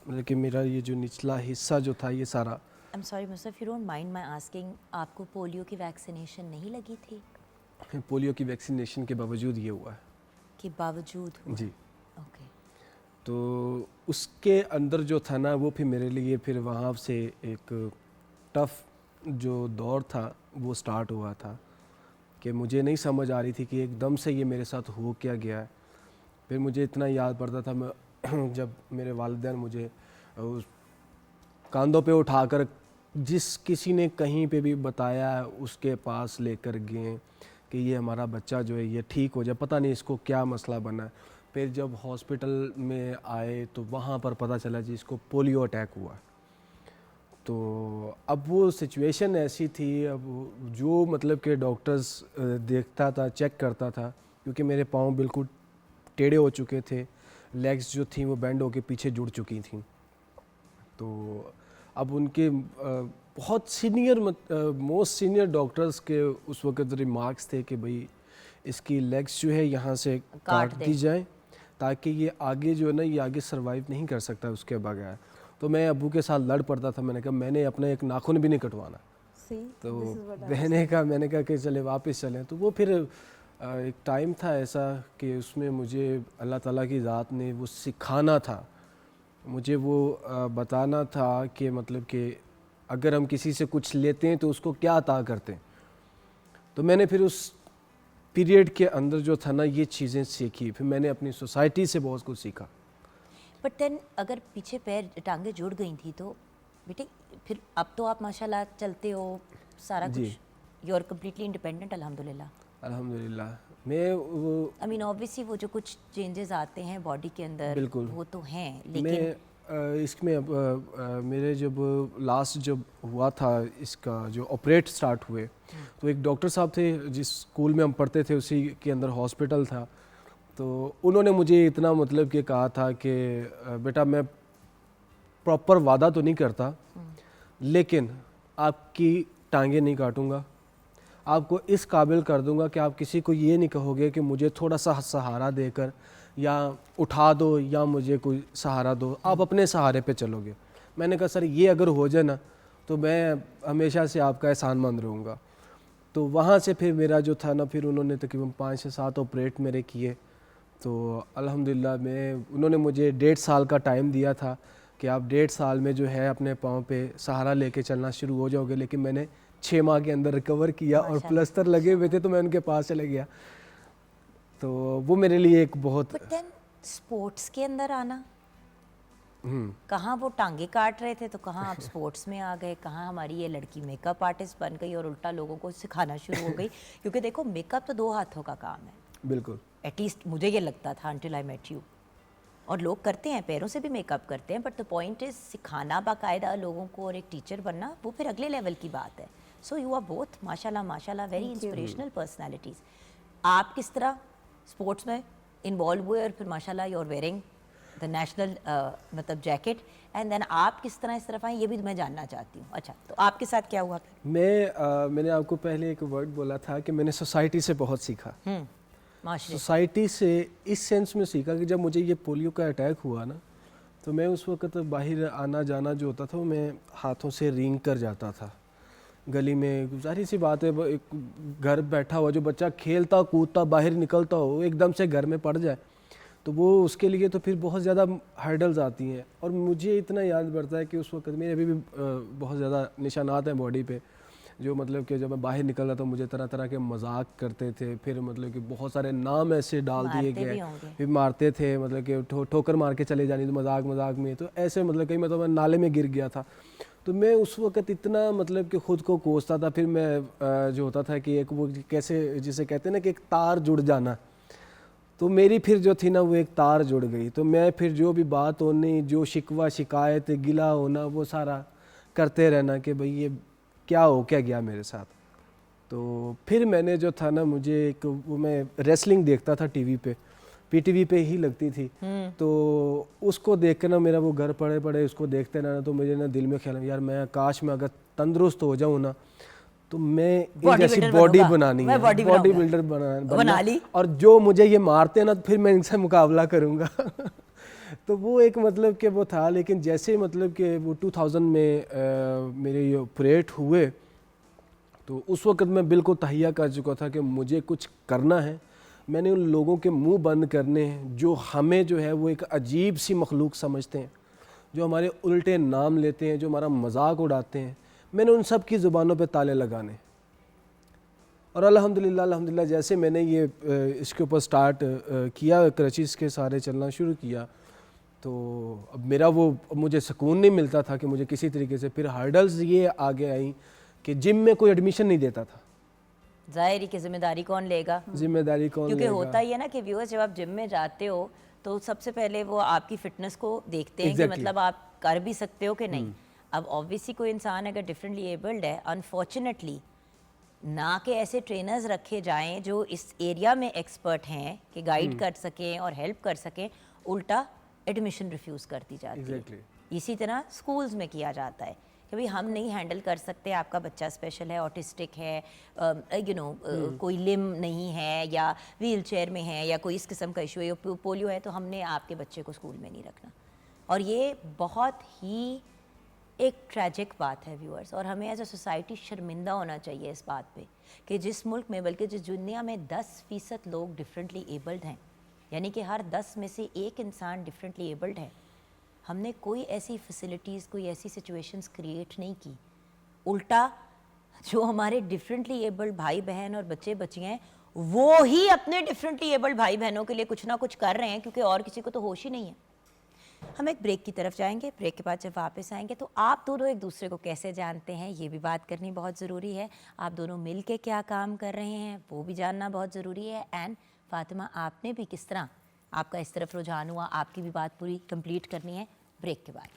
मतलब कि मेरा ये जो निचला हिस्सा जो था ये सारा। I am sorry Mustafa, if you don't mind my asking, आपको पोलियो की वैक्सीनेशन नहीं लगी थी? पोलियो की वैक्सीनेशन के बावजूद ये हुआ है। के बावजूद हुआ? जी। ओके। तो उसके अंदर जो था ना वो फिर मेरे लिए फिर वहाँ से एक टफ़ जो दौर था वो स्टार्ट हुआ था कि मुझे नहीं समझ आ रही थी कि एकदम से ये मेरे साथ हो क्या गया है। फिर मुझे इतना याद पड़ता था, मैं जब मेरे वालिदैन मुझे उस कंधों पे उठाकर जिस किसी ने कहीं पे भी बताया उसके पास लेकर गए कि ये हमारा बच्चा जो है ये ठीक हो जाए, पता नहीं इसको क्या मसला बना। फिर जब हॉस्पिटल में आए तो वहाँ पर पता चला जी इसको पोलियो अटैक हुआ। तो अब वो सिचुएशन ऐसी थी, अब जो मतलब कि डॉक्टर्स देखता था, चेक करता था, क्योंकि मेरे पाँव बिल्कुल टेढ़े हो चुके थे, लेग्स जो थी वो बेंड होके पीछे जुड़ चुकी थी। तो अब उनके बहुत सीनियर मोस्ट सीनियर डॉक्टर्स के उस वक्त रिमार्क्स थे कि भाई इसकी लेग्स जो है यहाँ से काट दी जाए ताकि ये आगे जो है ना ये आगे सरवाइव नहीं कर सकता उसके बगैर। तो मैं अबू के साथ लड़ पड़ता था, मैंने कहा मैंने अपना एक नाखून भी नहीं कटवाना। तो मैंने कहा कि चले वापस चलें। तो वो फिर एक टाइम था ऐसा कि उसमें मुझे अल्लाह ताला की ज़ात ने वो सिखाना था, मुझे वो बताना था कि मतलब कि अगर हम किसी से कुछ लेते हैं तो उसको क्या अता करते हैं। तो मैंने फिर उस पीरियड के अंदर जो था ना ये चीज़ें सीखी, फिर मैंने अपनी सोसाइटी से बहुत कुछ सीखा। बट देन अगर पीछे पैर टांगे जुड़ गई थी तो बेटे फिर अब तो आप माशाल्लाह चलते हो, सारा जी। कुछ यू आर कम्प्लीटली इंडिपेंडेंट अल्हम्दुलिल्लाह। अल्हम्दुलिल्लाह। मैं वो आई मीन ऑब्वियसली वो जो कुछ चेंजेस आते हैं बॉडी के अंदर बिल्कुल। वो तो हैं, लेकिन मैं इसमें मेरे जब लास्ट जब हुआ था इसका जो ऑपरेट स्टार्ट हुए तो एक डॉक्टर साहब थे जिस स्कूल में हम पढ़ते थे उसी के अंदर हॉस्पिटल था। तो उन्होंने मुझे इतना मतलब कि कहा था कि बेटा मैं प्रॉपर वादा तो नहीं करता लेकिन आपकी टांगें नहीं काटूंगा, आपको इस काबिल कर दूंगा कि आप किसी को ये नहीं कहोगे कि मुझे थोड़ा सा सहारा देकर या उठा दो या मुझे कोई सहारा दो, आप अपने सहारे पे चलोगे। मैंने कहा सर ये अगर हो जाए ना तो मैं हमेशा से आपका एहसानमंद रहूँगा। तो वहाँ से फिर मेरा जो था ना फिर उन्होंने तकरीबन 5 से 7 ऑपरेट मेरे किए। तो अल्हम्दुलिल्लाह उन्होंने मुझे 1.5 साल का टाइम दिया था कि आप 1.5 साल में जो है अपने पाँव पे सहारा लेके चलना शुरू हो जाओगे, लेकिन मैंने 6 माह के अंदर रिकवर किया और प्लास्टर लगे हुए थे तो मैं उनके पास चले गया। तो वो मेरे लिए एक बहुत बट देन स्पोर्ट्स के अंदर आना, कहाँ वो टांगे काट रहे थे तो कहाँ आप स्पोर्ट्स में आ गए, कहाँ हमारी ये लड़की मेकअप आर्टिस्ट बन गई और उल्टा लोगों को सिखाना शुरू हो गई। क्योंकि देखो मेकअप तो 2 हाथों का काम है, बिल्कुल एटलीस्ट मुझे ये लगता था until I met you। और लोग करते हैं, पैरों से भी मेकअप करते हैं, बट द पॉइंट इज सिखाना बाकायदा लोगों को और एक टीचर बनना वो फिर अगले लेवल की बात है। सो यू आर बोथ माशाल्लाह माशाल्लाह वेरी इंस्पिरेशनल पर्सनालिटीज़। आप किस तरह स्पोर्ट्स में इन्वॉल्व हुए और फिर माशाल्लाह you are wearing the national मतलब जैकेट, एंड देन आप किस तरह इस तरफ आए ये भी मैं जानना चाहती हूँ। अच्छा, तो आपके साथ क्या हुआ फिर? मैंने आपको पहले एक वर्ड बोला था कि मैंने सोसाइटी से बहुत सीखा। माशरे सोसाइटी से इस सेंस में सीखा कि जब मुझे ये पोलियो का अटैक हुआ ना, तो मैं उस वक्त बाहर आना जाना जो होता था वो मैं हाथों से रेंग कर जाता था गली में। जाहिर सी बात है, एक घर बैठा हुआ जो बच्चा खेलता कूदता बाहर निकलता हो एकदम से घर में पड़ जाए तो वो उसके लिए तो फिर बहुत ज़्यादा हर्डल्स आती हैं। और मुझे इतना याद पड़ता है कि उस वक्त मेरे अभी भी बहुत ज़्यादा निशानात हैं बॉडी पे, जो मतलब कि जब मैं बाहर निकल रहा था मुझे तरह तरह के मजाक करते थे, फिर मतलब कि बहुत सारे नाम ऐसे डाल दिए गए, फिर मारते थे, मतलब कि ठोकर मार के चले जानी तो मजाक मजाक में, तो ऐसे मतलब कहीं मतलब मैं नाले में गिर गया था। तो मैं उस वक्त इतना मतलब कि ख़ुद को कोसता था। फिर मैं जो होता था कि एक वो कैसे जिसे कहते हैं ना कि एक तार जुड़ जाना, तो मेरी फिर जो थी ना वो एक तार जुड़ गई। तो मैं फिर जो भी बात होनी, जो शिकवा शिकायत गिला होना, वो सारा करते रहना कि भाई ये क्या हो क्या गया मेरे साथ। तो फिर मैंने जो था ना, मुझे एक वो मैं रेसलिंग देखता था टीवी पे, पीटीवी पे ही लगती थी, तो उसको देख के ना मेरा वो घर पड़े पड़े उसको देखते ना तो मुझे ना दिल में ख्याल यार मैं काश मैं अगर तंदुरुस्त हो जाऊँ ना तो मैं एक ऐसी बॉडी बनानी है, बॉडी बिल्डर बना ली, और जो मुझे ये मारते हैं ना फिर मैं इनसे मुकाबला करूँगा। तो वो एक मतलब कि वो था। लेकिन जैसे मतलब कि वो 2000 में मेरे ये ऑपरेट हुए तो उस वक्त मैं बिल्कुल तहिया कर चुका था कि मुझे कुछ करना है। मैंने उन लोगों के मुंह बंद करने हैं जो हमें जो है वो एक अजीब सी मखलूक समझते हैं, जो हमारे उल्टे नाम लेते हैं, जो हमारा मजाक उड़ाते हैं। मैंने उन सब की ज़ुबानों पे ताले लगाने, और अल्हम्दुलिल्लाह जैसे मैंने ये इसके ऊपर स्टार्ट किया, क्रचिज़ के सारे चलना शुरू किया, तो अब मेरा वो मुझे सुकून नहीं मिलता था कि मुझे किसी तरीके से फिर हर्डल्स ये आगे आई कि जिम में कोई एडमिशन नहीं देता था। ज़ाहिर की जिम्मेदारी कौन लेगा, जिम्मेदारी कौन क्योंकि लेगा? होता ही है ना कि व्यूअर्स जब आप जिम में जाते हो तो सबसे पहले वो आपकी फ़िटनेस को देखते हैं कि मतलब आप कर भी सकते हो कि नहीं। अब ऑब्वियसली कोई इंसान अगर डिफरेंटली एबल्ड है, अनफॉर्चुनेटली ना कि ऐसे ट्रेनर्स रखे जाएं जो इस एरिया में एक्सपर्ट हैं कि गाइड कर सकें और हेल्प कर सकें, उल्टा एडमिशन रिफ्यूज़ कर दी जाती है। इसी तरह स्कूल्स में किया जाता है कि भाई हम नहीं हैंडल कर सकते, आपका बच्चा स्पेशल है, ऑटिस्टिक है, कोई लिम नहीं है या व्हील चेयर में है या कोई इस किस्म का इशू है या पोलियो है, तो हमने आपके बच्चे को स्कूल में नहीं रखना। और ये बहुत ही एक ट्रैजिक बात है व्यूअर्स, और हमें एज अ सोसाइटी शर्मिंदा होना चाहिए इस बात पे कि जिस मुल्क में, बल्कि जिस दुनिया में 10% लोग डिफरेंटली एबल्ड हैं, यानी कि हर 10 में से एक इंसान डिफरेंटली एबल्ड है, हमने कोई ऐसी फैसिलिटीज़, कोई ऐसी सिचुएशंस क्रिएट नहीं की। उल्टा जो हमारे डिफरेंटली एबल्ड भाई बहन और बच्चे बच्चियाँ हैं वो ही अपने डिफरेंटली एबल्ड भाई बहनों के लिए कुछ ना कुछ कर रहे हैं, क्योंकि और किसी को तो होश ही नहीं है। हम एक ब्रेक की तरफ जाएंगे, ब्रेक के बाद जब वापस आएंगे तो आप दोनों एक दूसरे को कैसे जानते हैं ये भी बात करनी बहुत ज़रूरी है। आप दोनों मिल के क्या काम कर रहे हैं वो भी जानना बहुत ज़रूरी है। एंड फातिमा, आपने भी किस तरह आपका इस तरफ रुझान हुआ, आपकी भी बात पूरी कंप्लीट करनी है ब्रेक के बाद।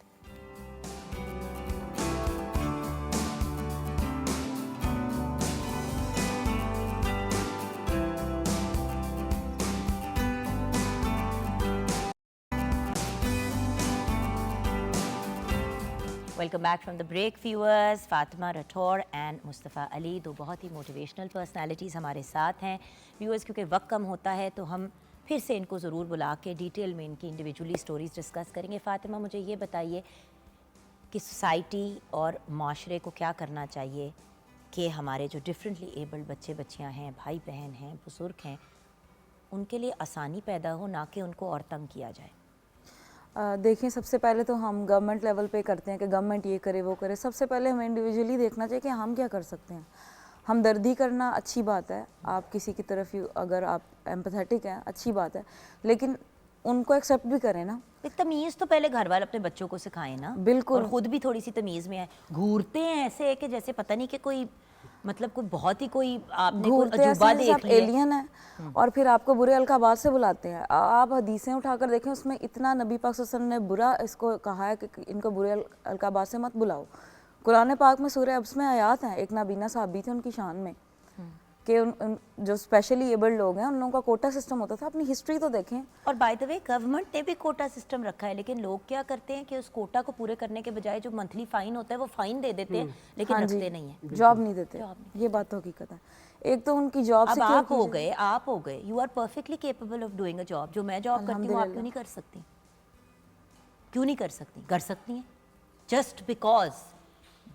Welcome back from the break viewers. Fatima Rathore and Mustafa Ali, दो बहुत ही मोटिवेशनल पर्सनालिटीज़ हमारे साथ हैं व्यूअर्स। क्योंकि वक्त कम होता है तो हम फिर से इनको ज़रूर बुला के डिटेल में इनकी इंडिविजुअली स्टोरीज़ डिस्कस करेंगे। फ़ातिमा, मुझे ये बताइए कि सोसाइटी और माशरे को क्या करना चाहिए कि हमारे जो डिफरेंटली एबल्ड बच्चे बच्चियाँ हैं, भाई बहन हैं, बुज़ुर्ग हैं, उनके लिए आसानी पैदा हो, ना कि उनको और तंग किया जाए। देखिए, सबसे पहले तो हम गवर्नमेंट लेवल पे करते हैं कि गवर्नमेंट ये करे वो करे। सबसे पहले हमें इंडिविजुअली देखना चाहिए कि हम क्या कर सकते हैं। हमदर्दी करना अच्छी बात है, आप किसी की तरफ अगर आप एम्पैथेटिक हैं अच्छी बात है, लेकिन उनको एक्सेप्ट भी करें ना। एक तमीज़ तो पहले घर वाले अपने बच्चों को सिखाएं ना। बिल्कुल। और खुद भी थोड़ी सी तमीज़ में है। घूरते हैं ऐसे है कि जैसे पता नहीं कि कोई मतलब कोई बहुत ही कोई आपने कोई घूरते अजूबा ऐसे जैसे आप देख लिया। एलियन हैं और फिर आपको बुरे अल्काबात से बुलाते हैं। आप हदीसें उठाकर देखें, उसमें इतना नबी पाक सल्लल्लाहु अलैहि वसल्लम ने बुरा इसको कहा है कि इनको बुरे अल्काबात से मत बुलाओ। कुरान पाक में सूरह अब्स में आयात हैं, एक नाबीना साहबी थे उनकी शान में कि जो स्पेशली एबल्ड लोग हैं उन लोगों का कोटा सिस्टम होता था। अपनी हिस्ट्री तो देखें। और बाय द वे गवर्नमेंट ने भी कोटा सिस्टम रखा है, लेकिन लोग क्या करते हैं कि उस कोटा को पूरे करने के बजाय जो मंथली फाइन होता है वो फाइन दे देते हैं, लेकिन हाँ जी, रखते नहीं है। जॉब नहीं देते। ये बात तो हकीकत है। एक तो उनकी जॉब अब आप हो गए, you are perfectly capable of doing a job. जो मैं जॉब करती हूँ आप क्यों नहीं कर सकती? क्यों नहीं कर सकती? कर सकती हैं। जस्ट बिकॉज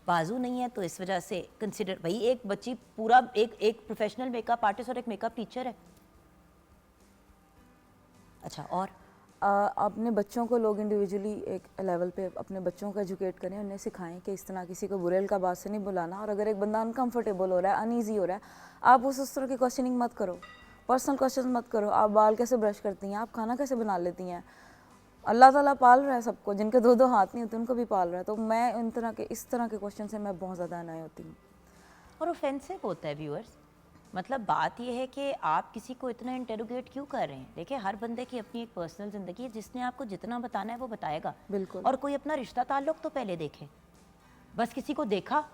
बाजू नहीं है तो इस वजह से कंसिडर। भाई एक बच्ची पूरा एक प्रोफेशनल मेकअप आर्टिस्ट और एक मेकअप टीचर है। अच्छा, और अपने बच्चों को लोग इंडिविजुअली एक लेवल पे अपने बच्चों को एजुकेट करें, उन्हें सिखाएं कि इस तरह किसी को बुरे अल्काबात से नहीं बुलाना। और अगर एक बंदा अनकंफर्टेबल हो रहा है, अनईजी हो रहा है, आप उस तरह की क्वेश्चनिंग मत करो, पर्सनल क्वेश्चन मत करो। आप बाल कैसे ब्रश करती हैं, आप खाना कैसे बना लेती हैं। अल्लाह ताला पाल रहा है सबको, जिनके दो दो हाथ नहीं होते उनको भी पाल रहा है। तो मैं इस तरह के क्वेश्चन से मैं बहुत ज़्यादा अनाय होती हूँ। और ऑफेंसिव होता है व्यूअर्स। मतलब बात यह है कि आप किसी को इतना इंटेरोगेट क्यों कर रहे हैं? देखिए, हर बंदे की अपनी एक पर्सनल ज़िंदगी है, जिसने आपको जितना बताना है वो बताएगा। बिल्कुल। और कोई अपना रिश्ता ताल्लुक तो पहले देखे। बस किसी को देखा,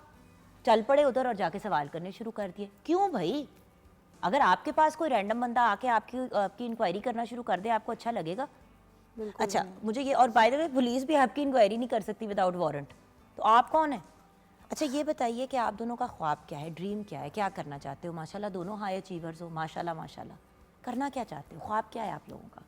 चल पड़े उधर और जाके सवाल करने शुरू कर दिए। क्यों भाई? अगर आपके पास कोई रैंडम बंदा आके आपकी इंक्वायरी करना शुरू कर दे, आपको अच्छा लगेगा? अच्छा, मुझे ये, और बाय द वे पुलिस भी आपकी इंक्वायरी नहीं कर सकती विदाउट वारंट, तो आप कौन है? अच्छा, ये बताइए कि आप दोनों का ख्वाब क्या है, ड्रीम क्या है, क्या करना चाहते हो? माशाल्लाह दोनों हाई अचीवर्स हो, माशाल्लाह माशाल्लाह। करना क्या चाहते हो? ख्वाब क्या है आप लोगों का?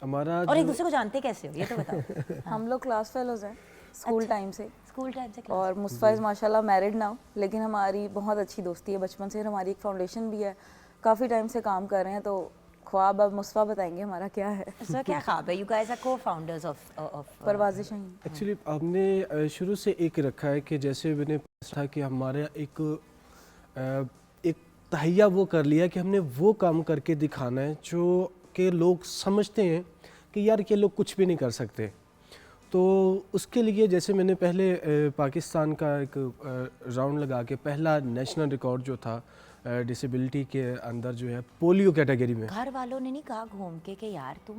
हमारा और एक दूसरे को जानते कैसे हो ये तो बताओ। हम लोग क्लास फेलोज हैं स्कूल टाइम से। स्कूल टाइम से और मुस्तफ़ा माशाल्लाह मैरिड नाउ, लेकिन हमारी बहुत अच्छी दोस्ती है बचपन से। हमारी एक फाउंडेशन भी है, काफ़ी टाइम से काम कर रहे हैं। तो ख्वाब अब मुस्तफ़ा बताएंगे हमारा क्या है। सर क्या ख्वाब है? You guys are cofounders of Parwaz Shaheen. Actually हमने शुरू से एक रखा है कि जैसे मैंने था कि हमारे एक तहैया वो कर लिया कि हमने वो काम करके दिखाना है जो कि लोग समझते हैं कि यार ये लोग कुछ भी नहीं कर सकते। तो उसके लिए जैसे मैंने पहले पाकिस्तान का एक राउंड लगा के पहला नेशनल रिकॉर्ड जो था डिसेबिलिटी के अंदर जो है पोलियो कैटेगरी में। घर वालों ने नहीं कहा घूम के कि यार तुम,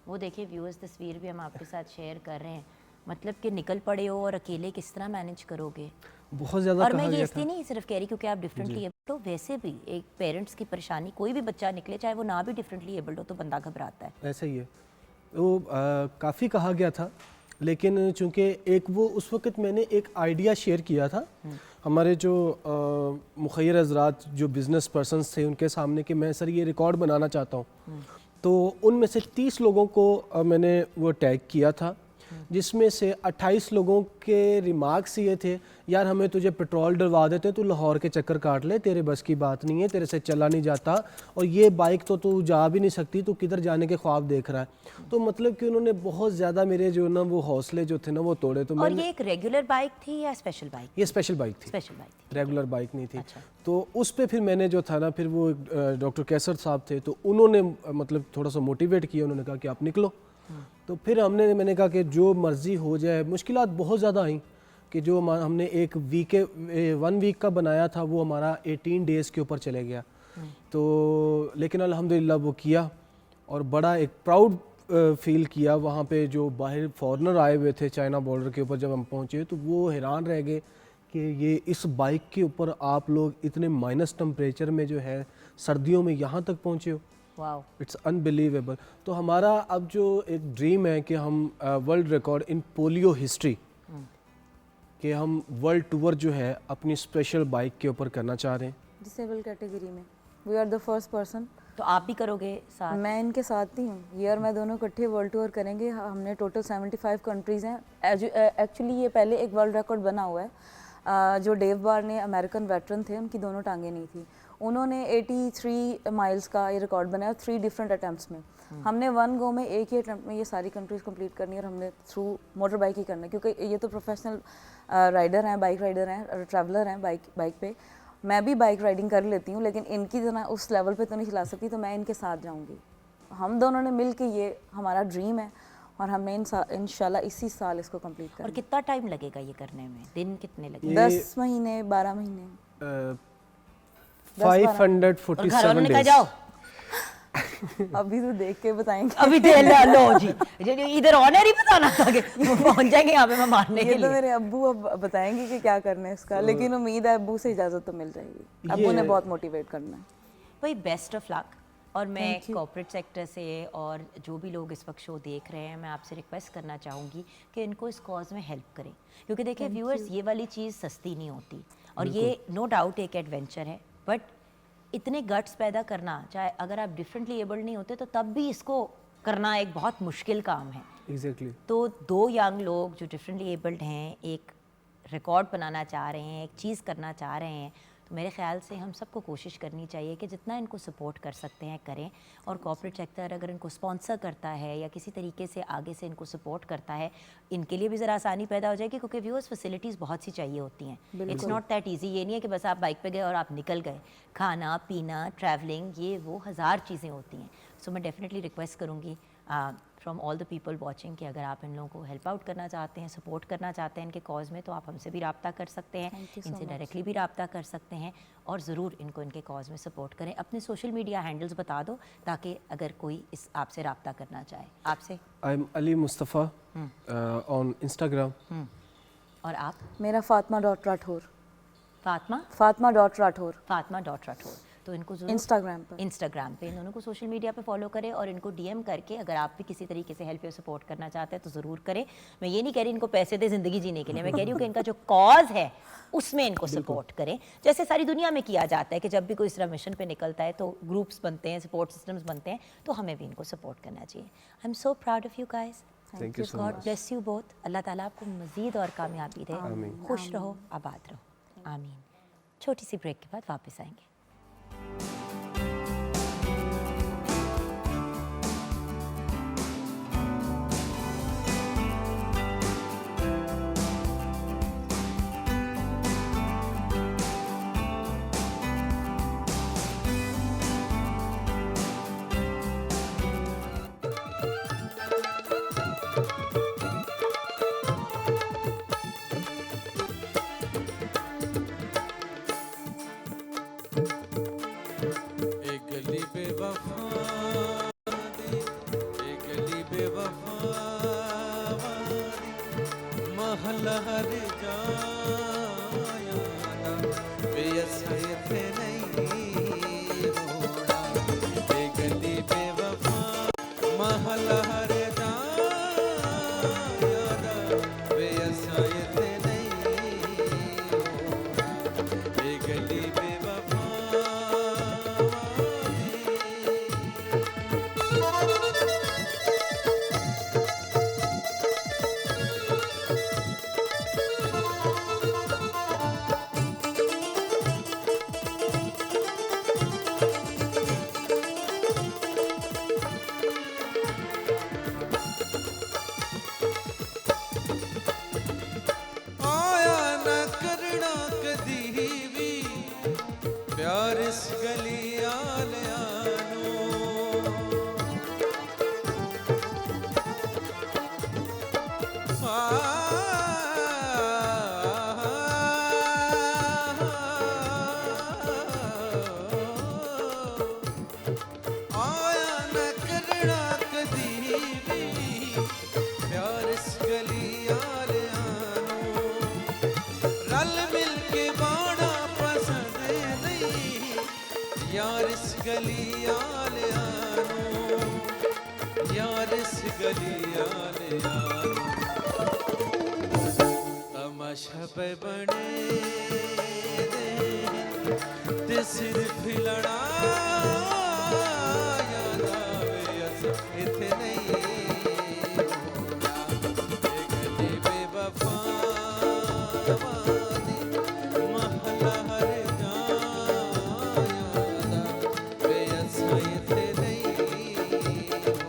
वो देखिए व्यूअर्स तस्वीर भी हम आपके साथ शेयर कर रहे हैं, मतलब कि निकल पड़े हो और अकेले किस तरह मैनेज करोगे? बहुत ज़्यादा और कहा मैं ये गया इसलिए था। नहीं सिर्फ कह रही क्योंकि आप डिफरेंटली एबल्ड हो, वैसे भी एक पेरेंट्स की परेशानी, कोई भी बच्चा निकले चाहे वो ना भी डिफरेंटली एबल्ड हो तो बंदा घबराता है। ऐसा ही है। वो काफ़ी कहा गया था, लेकिन चूंकि एक वो उस वक़्त मैंने एक आइडिया शेयर किया था हमारे जो मुखैर हज़रात जो बिज़नेस पर्सन्स थे उनके सामने कि मैं सर ये रिकॉर्ड बनाना चाहता हूँ। तो उनमें से 30 लोगों को मैंने वो टैग किया था, जिसमें से 28 लोगों के रिमार्क्स ये थे, यार हमें तुझे पेट्रोल डलवा देते, तू लाहौर के चक्कर काट ले, तेरे बस की बात नहीं है, तेरे से चला नहीं जाता, और ये बाइक तो तू जा भी नहीं सकती, तू किधर जाने के ख्वाब देख रहा है। तो मतलब कि उन्होंने बहुत ज़्यादा मेरे जो ना वो हौसले जो थे ना वो तोड़े। तो और ये एक रेगुलर बाइक थी या स्पेशल बाइक? ये स्पेशल बाइक थी, स्पेशल बाइक थी, रेगुलर बाइक नहीं थी। अच्छा। तो उस पे फिर मैंने जो था ना, फिर वो डॉक्टर कैसर साहब थे, तो उन्होंने मतलब थोड़ा सा मोटिवेट किया, उन्होंने कहा कि आप निकलो। तो फिर मैंने कहा कि जो मर्ज़ी हो जाए। मुश्किलात बहुत ज़्यादा आई कि जो हमने एक वन वीक का बनाया था वो हमारा 18 डेज़ के ऊपर चले गया। तो लेकिन अल्हम्दुलिल्लाह वो किया और बड़ा एक प्राउड फील किया। वहाँ पे जो बाहर फॉरेनर आए हुए थे चाइना बॉर्डर के ऊपर, जब हम पहुँचे तो वो हैरान रह गए कि ये इस बाइक के ऊपर आप लोग इतने माइनस टेम्परेचर में जो है सर्दियों में यहाँ तक पहुँचे हो। Wow, it's unbelievable. तो हमारा अब जो एक ड्रीम है कि हम world record in polio history कि हम वर्ल्ड टूर जो है अपनी स्पेशल बाइक के ऊपर करना चाह रहे हैं डिसेबल कैटेगरी में। We are the first person. तो आप भी करोगे साथ? मैं इनके साथ ही हूँ, ये और मैं दोनों इकट्ठे वर्ल्ड टूर करेंगे। हमने टोटल 75 कंट्रीज़ हैं। एक्चुअली ये पहले एक वर्ल्ड रिकॉर्ड बना हुआ है। जो डेव बार ने अमेरिकन वेटरन थे, उनकी दोनों टांगें नहीं थी, उन्होंने 83 माइल्स का ये रिकॉर्ड बनाया 3 डिफरेंट अटैम्प्ट्स में। हमने वन गो में एक ही अटेम्प्ट में ये सारी कंट्रीज कंप्लीट करनी है और हमने थ्रू मोटर बाइक ही करना है, क्योंकि ये तो प्रोफेशनल राइडर हैं, बाइक राइडर हैं, ट्रैवलर हैं बाइक पे। मैं भी बाइक राइडिंग कर लेती हूँ, लेकिन इनकी तरह उस लेवल पे तो नहीं चला सकती, तो मैं इनके साथ जाऊँगी। हम दोनों ने मिल के, ये हमारा ड्रीम है और हमने इंशाल्लाह इसी साल इसको कंप्लीट और करना कितना टाइम लगेगा ये करने में? दिन कितने लगेंगे? ये 10 महीने 12 महीने। 547 और घर वालों ने कहा days। जाओ अभी तो देख के बताएंगे। अभी दे लो जी, इधर ऑनर ही बताना था कि पहुंच जाएंगे यहाँ पे मैं मारने ये के तो लिए। मेरे अब्बू अब बताएंगे कि क्या करना है इसका, लेकिन उम्मीद है अब्बू से इजाज़त तो मिल जाएगी। अब्बू ने बहुत मोटिवेट करना है। भाई बेस्ट ऑफ लक। और मैं कॉर्पोरेट सेक्टर से और जो भी लोग इस वक्त शो देख रहे हैं, मैं आपसे रिक्वेस्ट करना चाहूँगी कि इनको इस कॉज में हेल्प करें, क्योंकि देखिए व्यूअर्स, ये वाली चीज़ सस्ती नहीं होती और ये नो डाउट एक एडवेंचर है, बट इतने गट्स पैदा करना, चाहे अगर आप डिफरेंटली एबल्ड नहीं होते तो तब भी इसको करना एक बहुत मुश्किल काम है। एग्जैक्टली। तो दो यंग लोग जो डिफरेंटली एबल्ड हैं, एक रिकॉर्ड बनाना चाह रहे हैं, एक चीज़ करना चाह रहे हैं, तो मेरे ख्याल से हम सबको कोशिश करनी चाहिए कि जितना इनको सपोर्ट कर सकते हैं करें। और कॉर्पोरेट सेक्टर अगर इनको स्पॉन्सर करता है या किसी तरीके से आगे से इनको सपोर्ट करता है, इनके लिए भी ज़रा आसानी पैदा हो जाएगी, क्योंकि व्यूअर्स फैसिलिटीज़ बहुत सी चाहिए होती हैं। It's not that easy. ये नहीं है कि बस आप बाइक पे गए और आप निकल गए। खाना पीना, ट्रैवलिंग, ये वो हज़ार चीज़ें होती हैं। सो मैं डेफिनेटली रिक्वेस्ट करूँगी from all the people watching कि अगर आप इन लोगों को हेल्प आउट करना चाहते हैं, सपोर्ट करना चाहते हैं इनके कॉज में, तो आप हमसे भी रब्ता कर सकते हैं, इनसे डायरेक्टली भी रब्ता कर सकते हैं और ज़रूर इनको इनके कॉज में सपोर्ट करें। अपने सोशल मीडिया हैंडल्स बता दो ताकि अगर कोई इस आपसे रब्ता करना चाहे। आपसे? I am Ali Mustafa on Instagram. और आप? मेरा फातिमा.राठौर। फातिमा? फातिमा.राठौर। फातिमा.राठौर। तो इनको ज़रूर इंस्टाग्राम पे इन दोनों को सोशल मीडिया पे फॉलो करें और इनको डीएम करके अगर आप भी किसी तरीके से हेल्प या सपोर्ट करना चाहते हैं तो ज़रूर करें। मैं ये नहीं कह रही इनको पैसे दे ज़िंदगी जीने के लिए, मैं कह रही हूँ कि इनका जो कॉज है उसमें इनको सपोर्ट करें, जैसे सारी दुनिया में किया जाता है कि जब भी कोई इस तरह मिशन पे निकलता है तो ग्रुप्स बनते हैं, सपोर्ट सिस्टम्स बनते हैं, तो हमें भी इनको सपोर्ट करना चाहिए। I am so proud of you guys. Thank you so god much. Bless you both. Allah ताला आपको मज़ीद और कामयाबी दे, आमीन। खुश रहो, आबाद रहो, आमीन। छोटी सी ब्रेक के बाद वापस आएंगे। तमाशा पे बने ते सिर्फ लड़ा याद आवे अस इथे नहीं होना ये गली बेवफा वादी महला हर जा याद आवे अस इथे नहीं होना।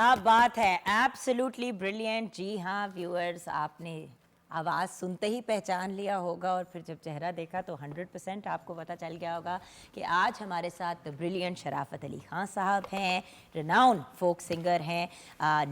क्या बात है, एब्सोल्युटली ब्रिलियंट। जी हाँ व्यूअर्स, आपने आवाज़ सुनते ही पहचान लिया होगा और फिर जब चेहरा देखा तो 100% आपको पता चल गया होगा कि आज हमारे साथ ब्रिलियंट शराफत अली खान साहब हैं, रिनाउंड फोक सिंगर हैं,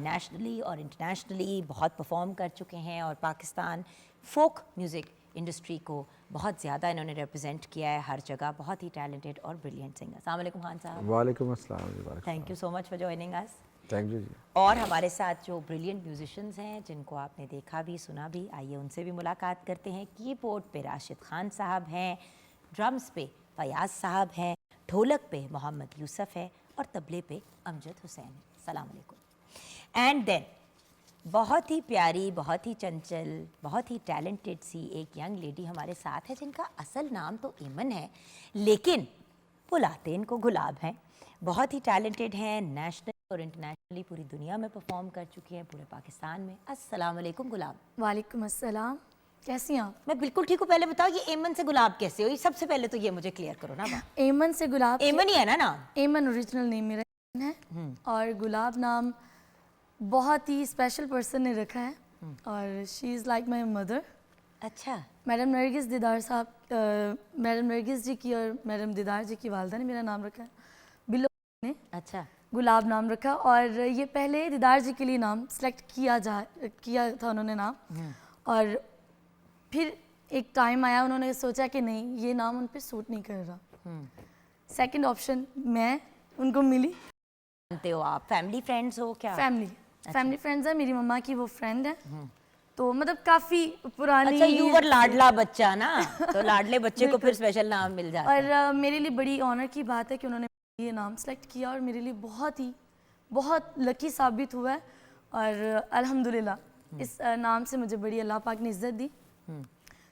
नेशनली और इंटरनेशनली बहुत परफॉर्म कर चुके हैं और पाकिस्तान फोक म्यूज़िक इंडस्ट्री को बहुत ज़्यादा इन्होंने रिप्रेजेंट किया है हर जगह। बहुत ही टैलेंटेड और ब्रिलियंट सिंगर। अस्सलाम वालेकुम खान साहब। वालेकुम अस्सलाम जी। Thank you so much for joining us. Thank you जी। और हमारे साथ जो ब्रिलियंट म्यूजिशियंस हैं जिनको आपने देखा भी सुना भी, आइए उनसे भी मुलाकात करते हैं। कीबोर्ड पे राशिद खान साहब हैं, ड्रम्स पे फयाज साहब हैं, ढोलक पे मोहम्मद यूसुफ है और तबले पे अमजद हुसैन है। सलाम अलैकुम। एंड देन बहुत ही प्यारी, बहुत ही चंचल, बहुत ही टैलेंटेड सी एक यंग लेडी हमारे साथ है जिनका असल नाम तो एमन है लेकिन बुलाते इनको गुलाब हैं। बहुत ही टैलेंटेड हैं, नेशनल और इंटरनेशनली पूरी दुनिया में परफॉर्म कर चुकी हैं, पूरे पाकिस्तान में। अस्सलाम वालेकुम गुलाब। वालेकुम अस्सलाम, कैसी हैं आप? मैं बिल्कुल ठीक हूँ। पहले बताओ ये एमन से गुलाब कैसे हुई? सबसे पहले तो ये मुझे क्लियर करो ना बात। एमन से गुलाब। एमन ही है ना नाम? एमन ओरिजिनल नेम मेरा है और गुलाब नाम बहुत ही स्पेशल पर्सन ने रखा है और she is like my mother. अच्छा। मैडम नरगिस दीदार साहब, मैडम नरगिस जी की और मैडम दीदार जी की वालदा ने मेरा नाम रखा है, बिल्लो ने अच्छा गुलाब नाम रखा। और ये पहले दीदार जी के लिए नाम सेलेक्ट किया था उन्होंने नाम, और फिर एक टाइम आया उन्होंने सोचा कि नहीं ये नाम उन पे सूट नहीं कर रहा। सेकंड ऑप्शन मैं उनको मिली। जानते हो आप, फैमिली फ्रेंड्स हो क्या? फैमिली फ्रेंड्स है, मेरी मम्मा की वो फ्रेंड है, तो मतलब काफ़ी पुरानी। अच्छा, यू वर लाडला बच्चा ना, तो लाडले बच्चे को फिर स्पेशल नाम मिल जाता है। और मेरे लिए बड़ी ऑनर की बात है कि उन्होंने ये नाम सेलेक्ट किया और मेरे लिए बहुत लकी साबित हुआ है और अल्हम्दुलिल्लाह इस नाम से मुझे बड़ी अल्लाह पाक ने इज्जत दी।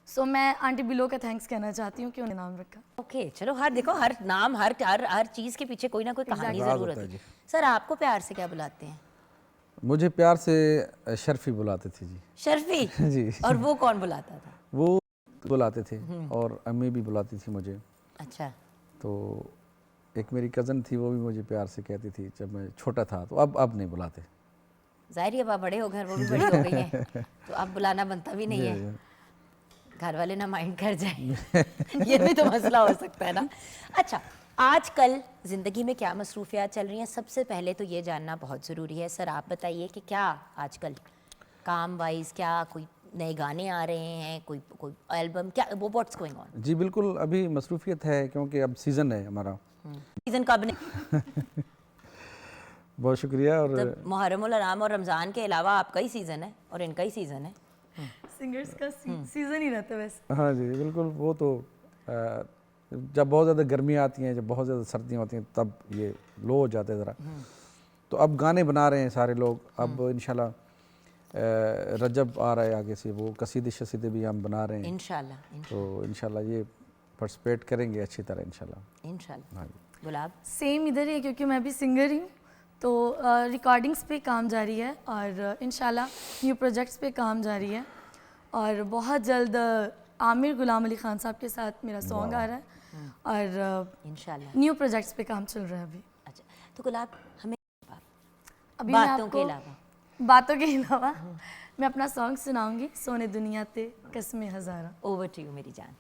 सो मैं आंटी बिलो का थैंक्स कहना चाहती हूँ कि उन्होंने नाम रखा। ओके चलो, देखो हर नाम हर चीज़ के पीछे कोई ना कोई कहानी ज़रूर होती है। सर आपको प्यार से क्या बुलाते हैं? मुझे प्यार से शर्फी बुलाते थे जी। शर्फी? जी। और वो कौन बुलाता था? वो बुलाते थे और अम्मी भी बुलाती थी मुझे। अच्छा। तो एक मेरी कज़न थी वो भी मुझे प्यार से कहती थी जब मैं छोटा था, तो अब नहीं बुलाते। जाहिर है अब आप बड़े हो गए, वो भी बड़ी हो गई हैं तो अब बुलाना बनता भी नहीं है, घर वाले ना माइंड कर जाए ये भी तो मसला हो सकता है ना। अच्छा, आजकल ज़िंदगी में क्या मसरूफियात चल रही हैं? सबसे पहले तो ये जानना बहुत ज़रूरी है। सर आप बताइए कि क्या आजकल काम वाइज क्या कोई नए गाने आ रहे हैं, कोई एल्बम, क्या वो व्हाट्स गोइंग ऑन? जी बिल्कुल, अभी मसरूफियत है क्योंकि अब सीज़न है हमारा। सीज़न कब नहीं? बहुत शुक्रिया। और जब मुहर्रम उल हराम और रमज़ान के अलावा आपका ही सीज़न है और इनका ही सीज़न है। सिंगर्स का सीजन ही रहता है वैसे। हाँ जी बिल्कुल, वो तो जब बहुत ज़्यादा गर्मियाँ आती हैं, जब बहुत ज़्यादा सर्दियाँ होती हैं तब ये लो हो जाते हैं ज़रा। तो अब गाने बना रहे हैं सारे लोग। अब इंशाल्लाह रजब आ रहा है आगे से, वो कसीदे शसीदे भी हम बना रहे हैं इंशाल्लाह। तो इंशाल्लाह ये पार्टिसिपेट करेंगे अच्छी तरह इंशाल्लाह। हाँ जी। गुलाब? सेम इधर ही है क्योंकि मैं भी सिंगर ही हूँ, तो रिकॉर्डिंग्स पे काम जारी है और इंशाल्लाह न्यू प्रोजेक्ट्स पे काम जारी है और बहुत जल्द आमिर गुलाम अली खान साहब के साथ मेरा सॉन्ग आ रहा है और इंशाल्लाह न्यू प्रोजेक्ट्स पे काम चल रहा है अभी। अच्छा, तो गुलाब हमें अभी बातों के अलावा मैं अपना सॉन्ग सुनाऊंगी, सोने दुनिया ते कसमें हज़ारा। ओवर टू यू मेरी जान।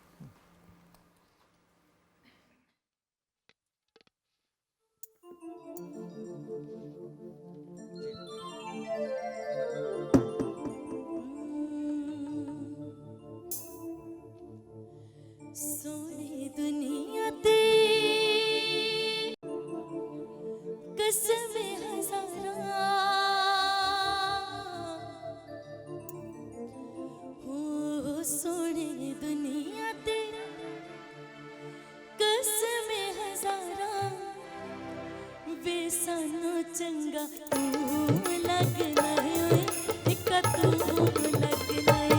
सोने दुनिया ते कसमें हज़ारा, हो सोने दुनिया ते कसमें हज़ारा, वे सानू चंगा तू लगना है, इक तू लगना है।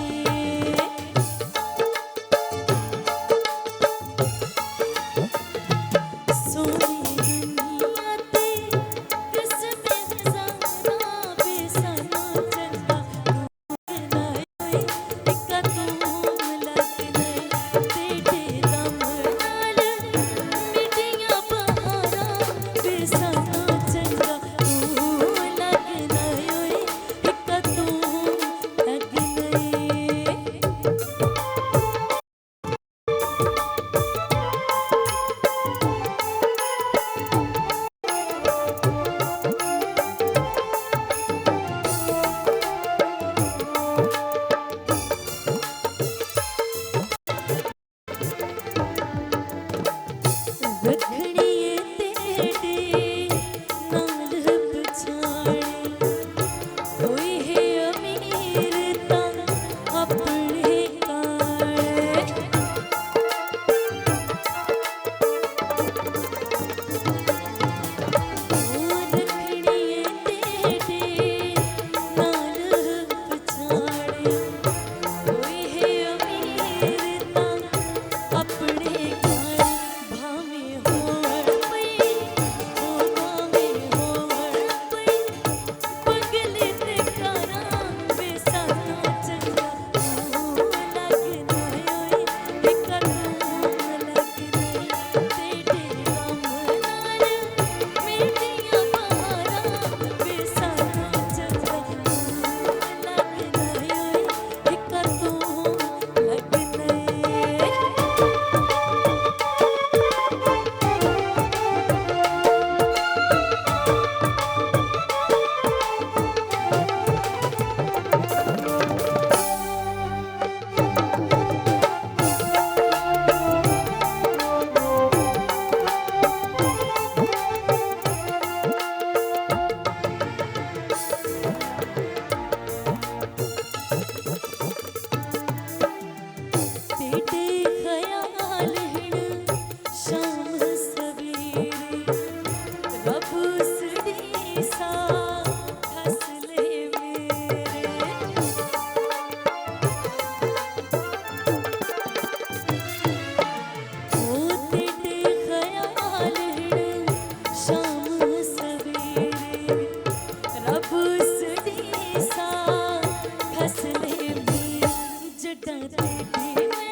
जड़ा तेरी मैं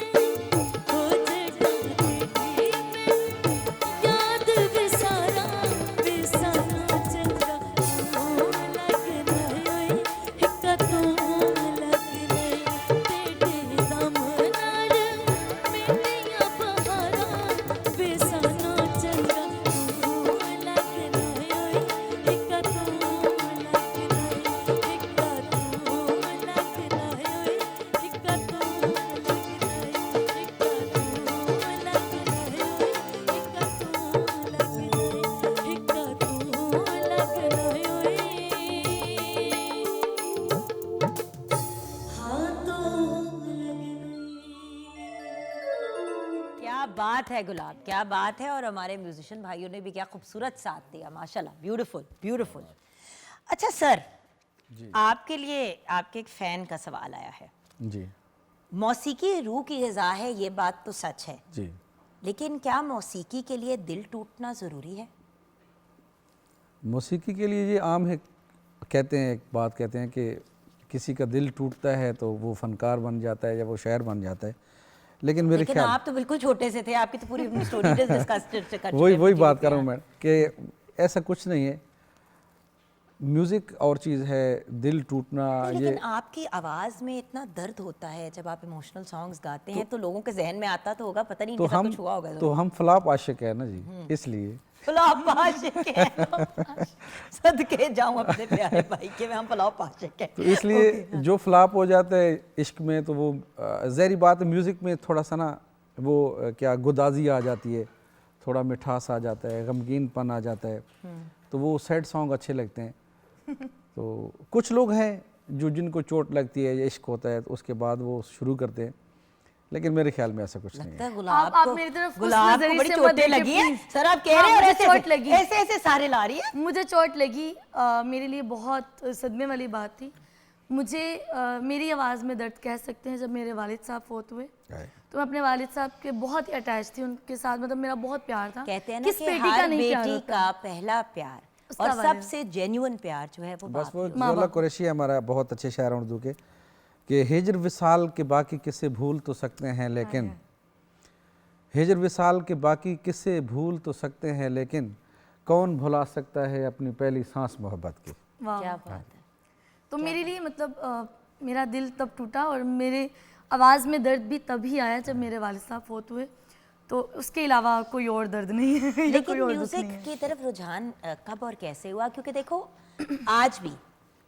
हो जड़ा तेरी मैं याद विसारा विसारा चंगा तू लगना ओए हिक तू लगना तेरे दम नाल मेरियां बहारा विसारा चंगा तू लगना ओए हिक तू लगना हिक तू लगना ओए हिक तू लगना क्या बात है गुलाब, क्या बात है। और हमारे म्यूजिशियन भाइयों ने भी क्या खूबसूरत साथ दिया, माशाल्लाह, ब्यूटीफुल ब्यूटीफुल। अच्छा सर, आपके लिए आपके एक फ़ैन का सवाल आया है। जी मौसीकी रूह की ग़िज़ा है, ये बात तो सच है, जी। लेकिन क्या मौसीकी के लिए दिल टूटना ज़रूरी है? मौसीकी के लिए ये आम है, कहते हैं, एक बात कहते हैं कि किसी का दिल टूटता है तो वो फनकार बन जाता है या वो शायर बन जाता है, लेकिन मेरे लेकिन ख्याल आप तो बिल्कुल छोटे से थे, आपकी तो पूरी स्टोरी डिस्कस कर चुके वही हैं। बात कर रहा हूँ मैं कि ऐसा कुछ नहीं है। म्यूज़िक और चीज़ है, दिल टूटना लेकिन ये आपकी आवाज़ में इतना दर्द होता है जब आप इमोशनल सॉन्ग्स गाते हैं, तो लोगों के जहन में आता तो होगा, पता नहीं तो इनके साथ हम कुछ हुआ होगा तो हम फ्लॉप आशिक है ना जी, इसलिए फ्लॉप आशिक हैं। सदके जाऊं अपने प्यारे भाई के, हम फ्लॉप आशिक हैं। तो इसलिए जो फ्लॉप हो जाता है इश्क में, तो वो ज़ाहिर बात है, म्यूज़िक में थोड़ा सा ना वो क्या गुदाजी आ जाती है, थोड़ा मिठास आ जाता है, गमगीनपन आ जाता है, तो वो सैड सॉन्ग अच्छे लगते हैं। तो कुछ लोग हैं जो जिनको चोट लगती है या इश्क होता है तो उसके बाद वो शुरू करते हैं, लेकिन मेरे ख्याल में ऐसा कुछ नहीं लगता है। है गुलाब आप को, मेरी तरफ उस गुलाब को नज़रिए बड़ी से मत चोटें देखिए, लगी हैं। please। सर आप कह रहे हाँ, हैं और मुझे ऐसे चोट लगी। ऐसे ऐसे सारे ला रही है। मुझे चोट लगी, मेरे लिए बहुत सदमे वाली बात थी। मुझे मेरी आवाज़ में दर्द कह सकते हैं, जब मेरे वालिद साहब फोत हुए तो मैं अपने वालिद साहब के बहुत ही अटैच थी उनके साथ, मतलब मेरा बहुत प्यार था। कहते हैं ना किस कि बेटी का हर नहीं प्यार बेटी होता? का पहला प्यार उसका और वालिद। सबसे जेन्युइन प्यार जो है वो बस बाप वो ही होता ज़ोला कुरैशी हमारा बहुत अच्छे शायर हैं उर्दू के, कि हिजर विसाल के बाकी किस्से भूल तो सकते हैं लेकिन, हिजर विसाल के बाकी किस्से भूल तो सकते हैं लेकिन, कौन भुला सकता है अपनी पहली सांस मोहब्बत की। है। वाह। क्या बात है। तो मेरे लिए मतलब मेरा दिल तब टूटा और मेरे आवाज़ में दर्द भी तभी आया जब मेरे वालिद साहब फोत हुए। तो उसके अलावा कोई और दर्द नहीं है या लेकिन कोई और दुख म्यूजिक नहीं है। की तरफ रुझान कब और कैसे हुआ? क्योंकि देखो आज भी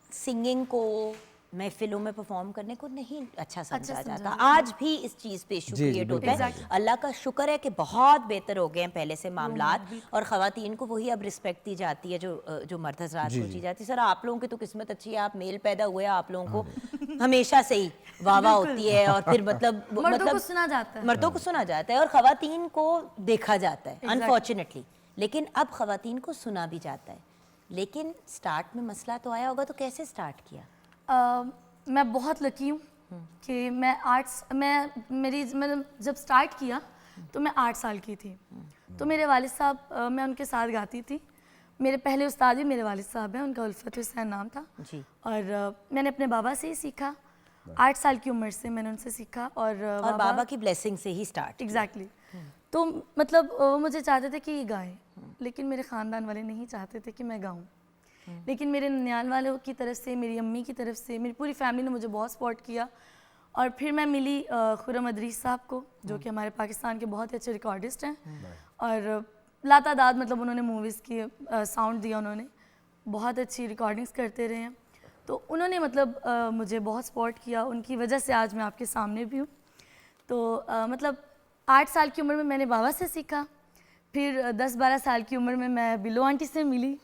सिंगिंग को महफिलों में परफॉर्म करने को नहीं अच्छा समझा जाता, आज भी इस चीज़ पे इशू जी, क्रिएट होता बिल्कुल, है। अल्लाह का शुक्र है कि बहुत बेहतर हो गए हैं पहले से मामलात, और ख़वातीन को वही अब रिस्पेक्ट दी जाती है जो मर्द हज़रात को दी जाती है। सर आप लोगों की तो किस्मत अच्छी है, आप मेल पैदा हुए, आप लोगों को हमेशा से ही वाह होती है, और फिर मर्दों को सुना जाता है। मर्दों को सुना जाता है और ख़वातीन को देखा जाता है अनफॉर्चुनेटली, लेकिन अब ख़वातीन को सुना भी जाता है। लेकिन स्टार्ट में मसला तो आया होगा, तो कैसे स्टार्ट किया? मैं बहुत लकी हूँ कि मैंने जब स्टार्ट किया तो मैं 8 साल की थी। तो मेरे वालिद साहब, मैं उनके साथ गाती थी। मेरे पहले उस्ताद भी मेरे वालिद साहब हैं, उनका उल्फत हुसैन नाम था जी। और मैंने अपने बाबा से ही सीखा। 8 साल की उम्र से मैंने उनसे सीखा और बाबा की ब्लेसिंग से ही स्टार्ट। एग्जैक्टली। तो मतलब वो मुझे चाहते थे कि ये गाएं, लेकिन मेरे ख़ानदान वाले नहीं चाहते थे कि मैं गाऊं। लेकिन मेरे ननियाल वालों की तरफ से, मेरी अम्मी की तरफ से, मेरी पूरी फैमिली ने मुझे बहुत सपोर्ट किया। और फिर मैं मिली खुर्रम अदरीस साहब को, जो कि हमारे पाकिस्तान के बहुत ही अच्छे रिकॉर्डिस्ट हैं, और लातादाद मतलब उन्होंने मूवीज़ की साउंड दिया, उन्होंने बहुत अच्छी रिकॉर्डिंग्स करते रहे हैं। तो उन्होंने मतलब मुझे बहुत सपोर्ट किया, उनकी वजह से आज मैं आपके सामने भी हूँ। तो मतलब 8 साल की उम्र में मैंने बाबा से सीखा, फिर 10-12 साल की उम्र में मैं बिलो आंटी से मिली,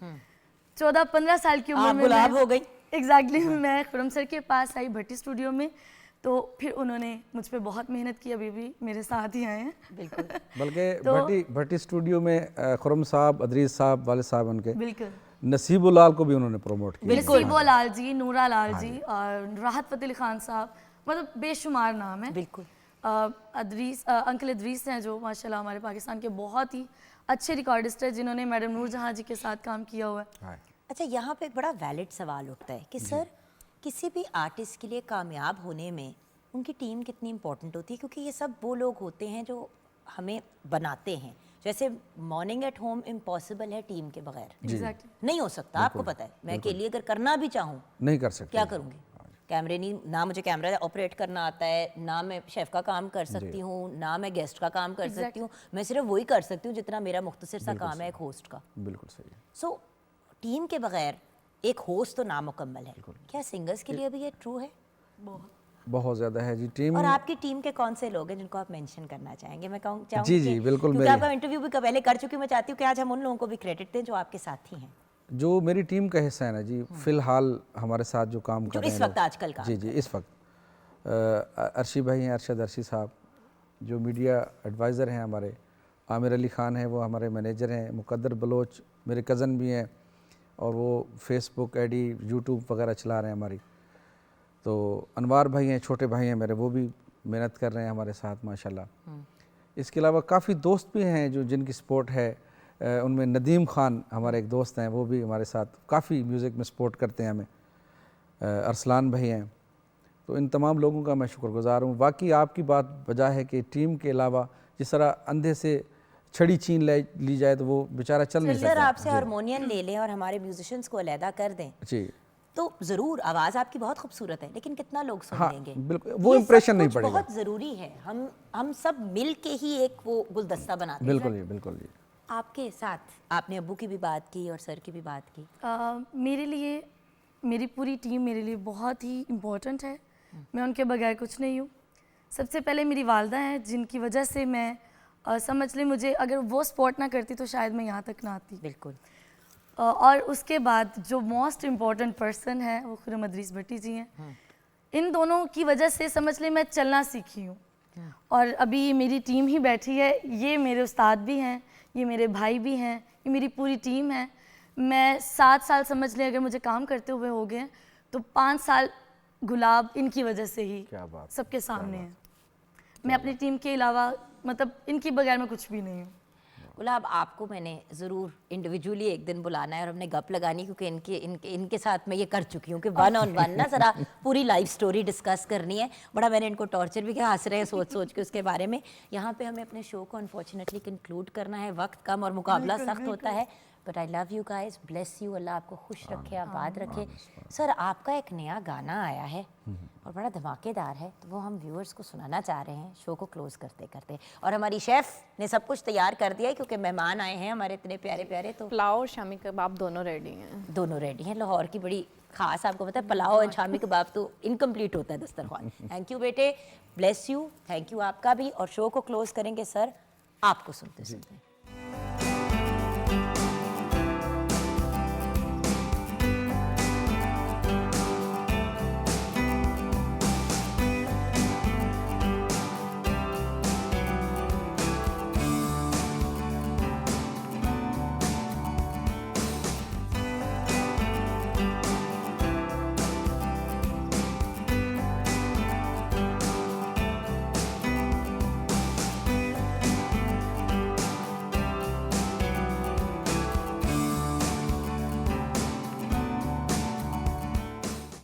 14-15 साल की उम्र आप में गुलाब हो गई। एग्जैक्टली मैं खुर्रम सर के पास आई भट्टी स्टूडियो में। तो फिर उन्होंने मुझ पे बहुत मेहनत की, अभी भी मेरे साथ ही आए हैं। बिल्कुल। बल्कि भट्टी स्टूडियो में खुर्रम साहब, अदरीस साहब, वालिद साहब उनके, बिल्कुल। नसीबुल लाल को भी उन्होंने प्रमोट किया। नसीबो लाल जी, नूरा लाल जी और राहत फ़तेह अली खान साहब, मतलब बेशुमार नाम है। बिल्कुल। अंकल अदरीस हैं जो माशाल्लाह हमारे पाकिस्तान के बहुत ही अच्छे रिकॉर्डिस्ट हैं, जिन्होंने मैडम नूरजहां जी के साथ काम किया हुआ है। अच्छा, यहाँ पे एक बड़ा वैलिड सवाल उठता है कि सर किसी भी आर्टिस्ट के लिए कामयाब होने में उनकी टीम कितनी इंपॉर्टेंट होती है, क्योंकि ये सब वो लोग होते हैं जो हमें बनाते हैं। जैसे मॉर्निंग एट होम इम्पॉसिबल है टीम के बगैर, एग्जैक्टली नहीं हो सकता, आपको पता है। मैं अकेली अगर करना भी चाहूँ नहीं कर सकते। क्या करूँगी? कैमरे नहीं, ना मुझे कैमरा ऑपरेट करना आता है, ना मैं शेफ का काम कर सकती हूँ, ना मैं गेस्ट का काम कर सकती हूँ। मैं सिर्फ वही कर सकती हूँ जितना मेरा मुख्तसर सा काम है एक होस्ट का। बिल्कुल सही है। सो टीम के बगैर एक होस्ट तो नामुकम्मल है। क्या सिंगर्स के लिए भी ये ट्रू है? बहुत ज़्यादा है जी टीम। और आपकी टीम के कौन से लोग हैं जिनको आप मेंशन करना चाहेंगे? मैं चाहूँगी जी, जी, बिल्कुल, क्योंकि मेरे- आपका इंटरव्यू भी पहले कर चुकी हूँ, मैं चाहती हूँ कि आज हम उन लोगों को भी क्रेडिट दें जो आपके साथी हैं, जो मेरी टीम का हिस्सा है ना जी, फिलहाल हमारे साथ जो काम कर जो रहे इस हैं वक्त लोग। आजकल काम जी जी इस वक्त अर्शी भाई हैं, अरशद अर्शी साहब जो मीडिया एडवाइज़र हैं हमारे, आमिर अली ख़ान है वो हमारे मैनेजर हैं, मुकद्दर बलोच मेरे कज़न भी हैं और वो फेसबुक आईडी यूट्यूब वगैरह चला रहे हैं हमारी। तो अनवार भाई हैं, छोटे भाई हैं मेरे, वो भी मेहनत कर रहे हैं हमारे साथ माशाल्लाह। इसके अलावा काफ़ी दोस्त भी हैं जो जिनकी सपोर्ट है, उनमें नदीम ख़ान हमारे एक दोस्त हैं, वो भी हमारे साथ काफ़ी म्यूज़िक में सपोर्ट करते हैं हमें। अरसलान भाई हैं। तो इन तमाम लोगों का मैं शुक्रगुज़ार हूँ। वाकई आपकी बात बजा है कि टीम के अलावा जिस तरह अंधे से छड़ी छीन ली जाए तो वो बेचारा चल नहीं सर सकता। आपसे हारमोनियम ले लें और हमारे म्यूजिशियंस को अलहदा कर दें जी तो ज़रूर आवाज़ आपकी बहुत खूबसूरत है, लेकिन कितना लोग सुन हाँ, लेंगे? बिल्कुल, वो ये सब impression नहीं कुछ पड़ेगा। बहुत ज़रूरी है। हम सब मिल के ही एक वो गुलदस्ता बनाते हैं। बिल्कुल जी, बिल्कुल जी। आपके साथ आपने अब्बू की भी बात की और सर की भी बात की। मेरे लिए मेरी पूरी टीम मेरे लिए बहुत ही इम्पोर्टेंट है। मैं उनके बगैर कुछ नहीं हूँ। सबसे पहले मेरी वालदा हैं जिनकी वजह से मैं समझ लें मुझे अगर वो सपोर्ट ना करती तो शायद मैं यहाँ तक ना आती। बिल्कुल। और उसके बाद जो मोस्ट इम्पॉर्टेंट पर्सन है वो खुर्रम अदरीस भट्टी जी हैं। इन दोनों की वजह से समझ लें मैं चलना सीखी हूँ। और अभी ये मेरी टीम ही बैठी है, ये मेरे उस्ताद भी हैं, ये मेरे भाई भी हैं, ये मेरी पूरी टीम है। मैं 7 साल समझ लें अगर मुझे काम करते हुए हो गए तो 5 साल गुलाब इनकी वजह से ही क्या बात, सबके सामने है। मैं अपनी टीम के अलावा मतलब इनके बगैर मैं कुछ भी नहीं हूँ। गुलाब आपको मैंने ज़रूर इंडिविजुअली एक दिन बुलाना है और हमने गप लगानी, क्योंकि इनके साथ मैं ये कर चुकी हूँ कि 1-on-1 ना ज़रा पूरी लाइफ स्टोरी डिस्कस करनी है। बड़ा मैंने इनको टॉर्चर भी किया, हंस रहे हैं सोच के उसके बारे में। यहाँ पे हमें अपने शो को अनफॉर्चुनेटली कंक्लूड करना है, वक्त कम और मुकाबला सख्त होता है। But I love you guys, bless you, Allah आपको खुश रखे, आबाद रखे। सर आपका एक नया गाना आया है और बड़ा धमाकेदार है, तो वो हम व्यूअर्स को सुनाना चाह रहे हैं शो को क्लोज करते करते। और हमारी शेफ़ ने सब कुछ तैयार कर दिया है क्योंकि मेहमान आए हैं हमारे इतने प्यारे प्यारे। तो पुलाव और शामी कबाब दोनों रेडी हैं। दोनों रेडी हैं। लाहौर की बड़ी खास, आपको पता है, पुलाव और शामी कबाब तो इनकम्प्लीट होता है दस्तरखान। थैंक यू बेटे, ब्लेस यू, थैंक यू आपका भी। और शो को क्लोज करेंगे सर आपको सुनते सुनते।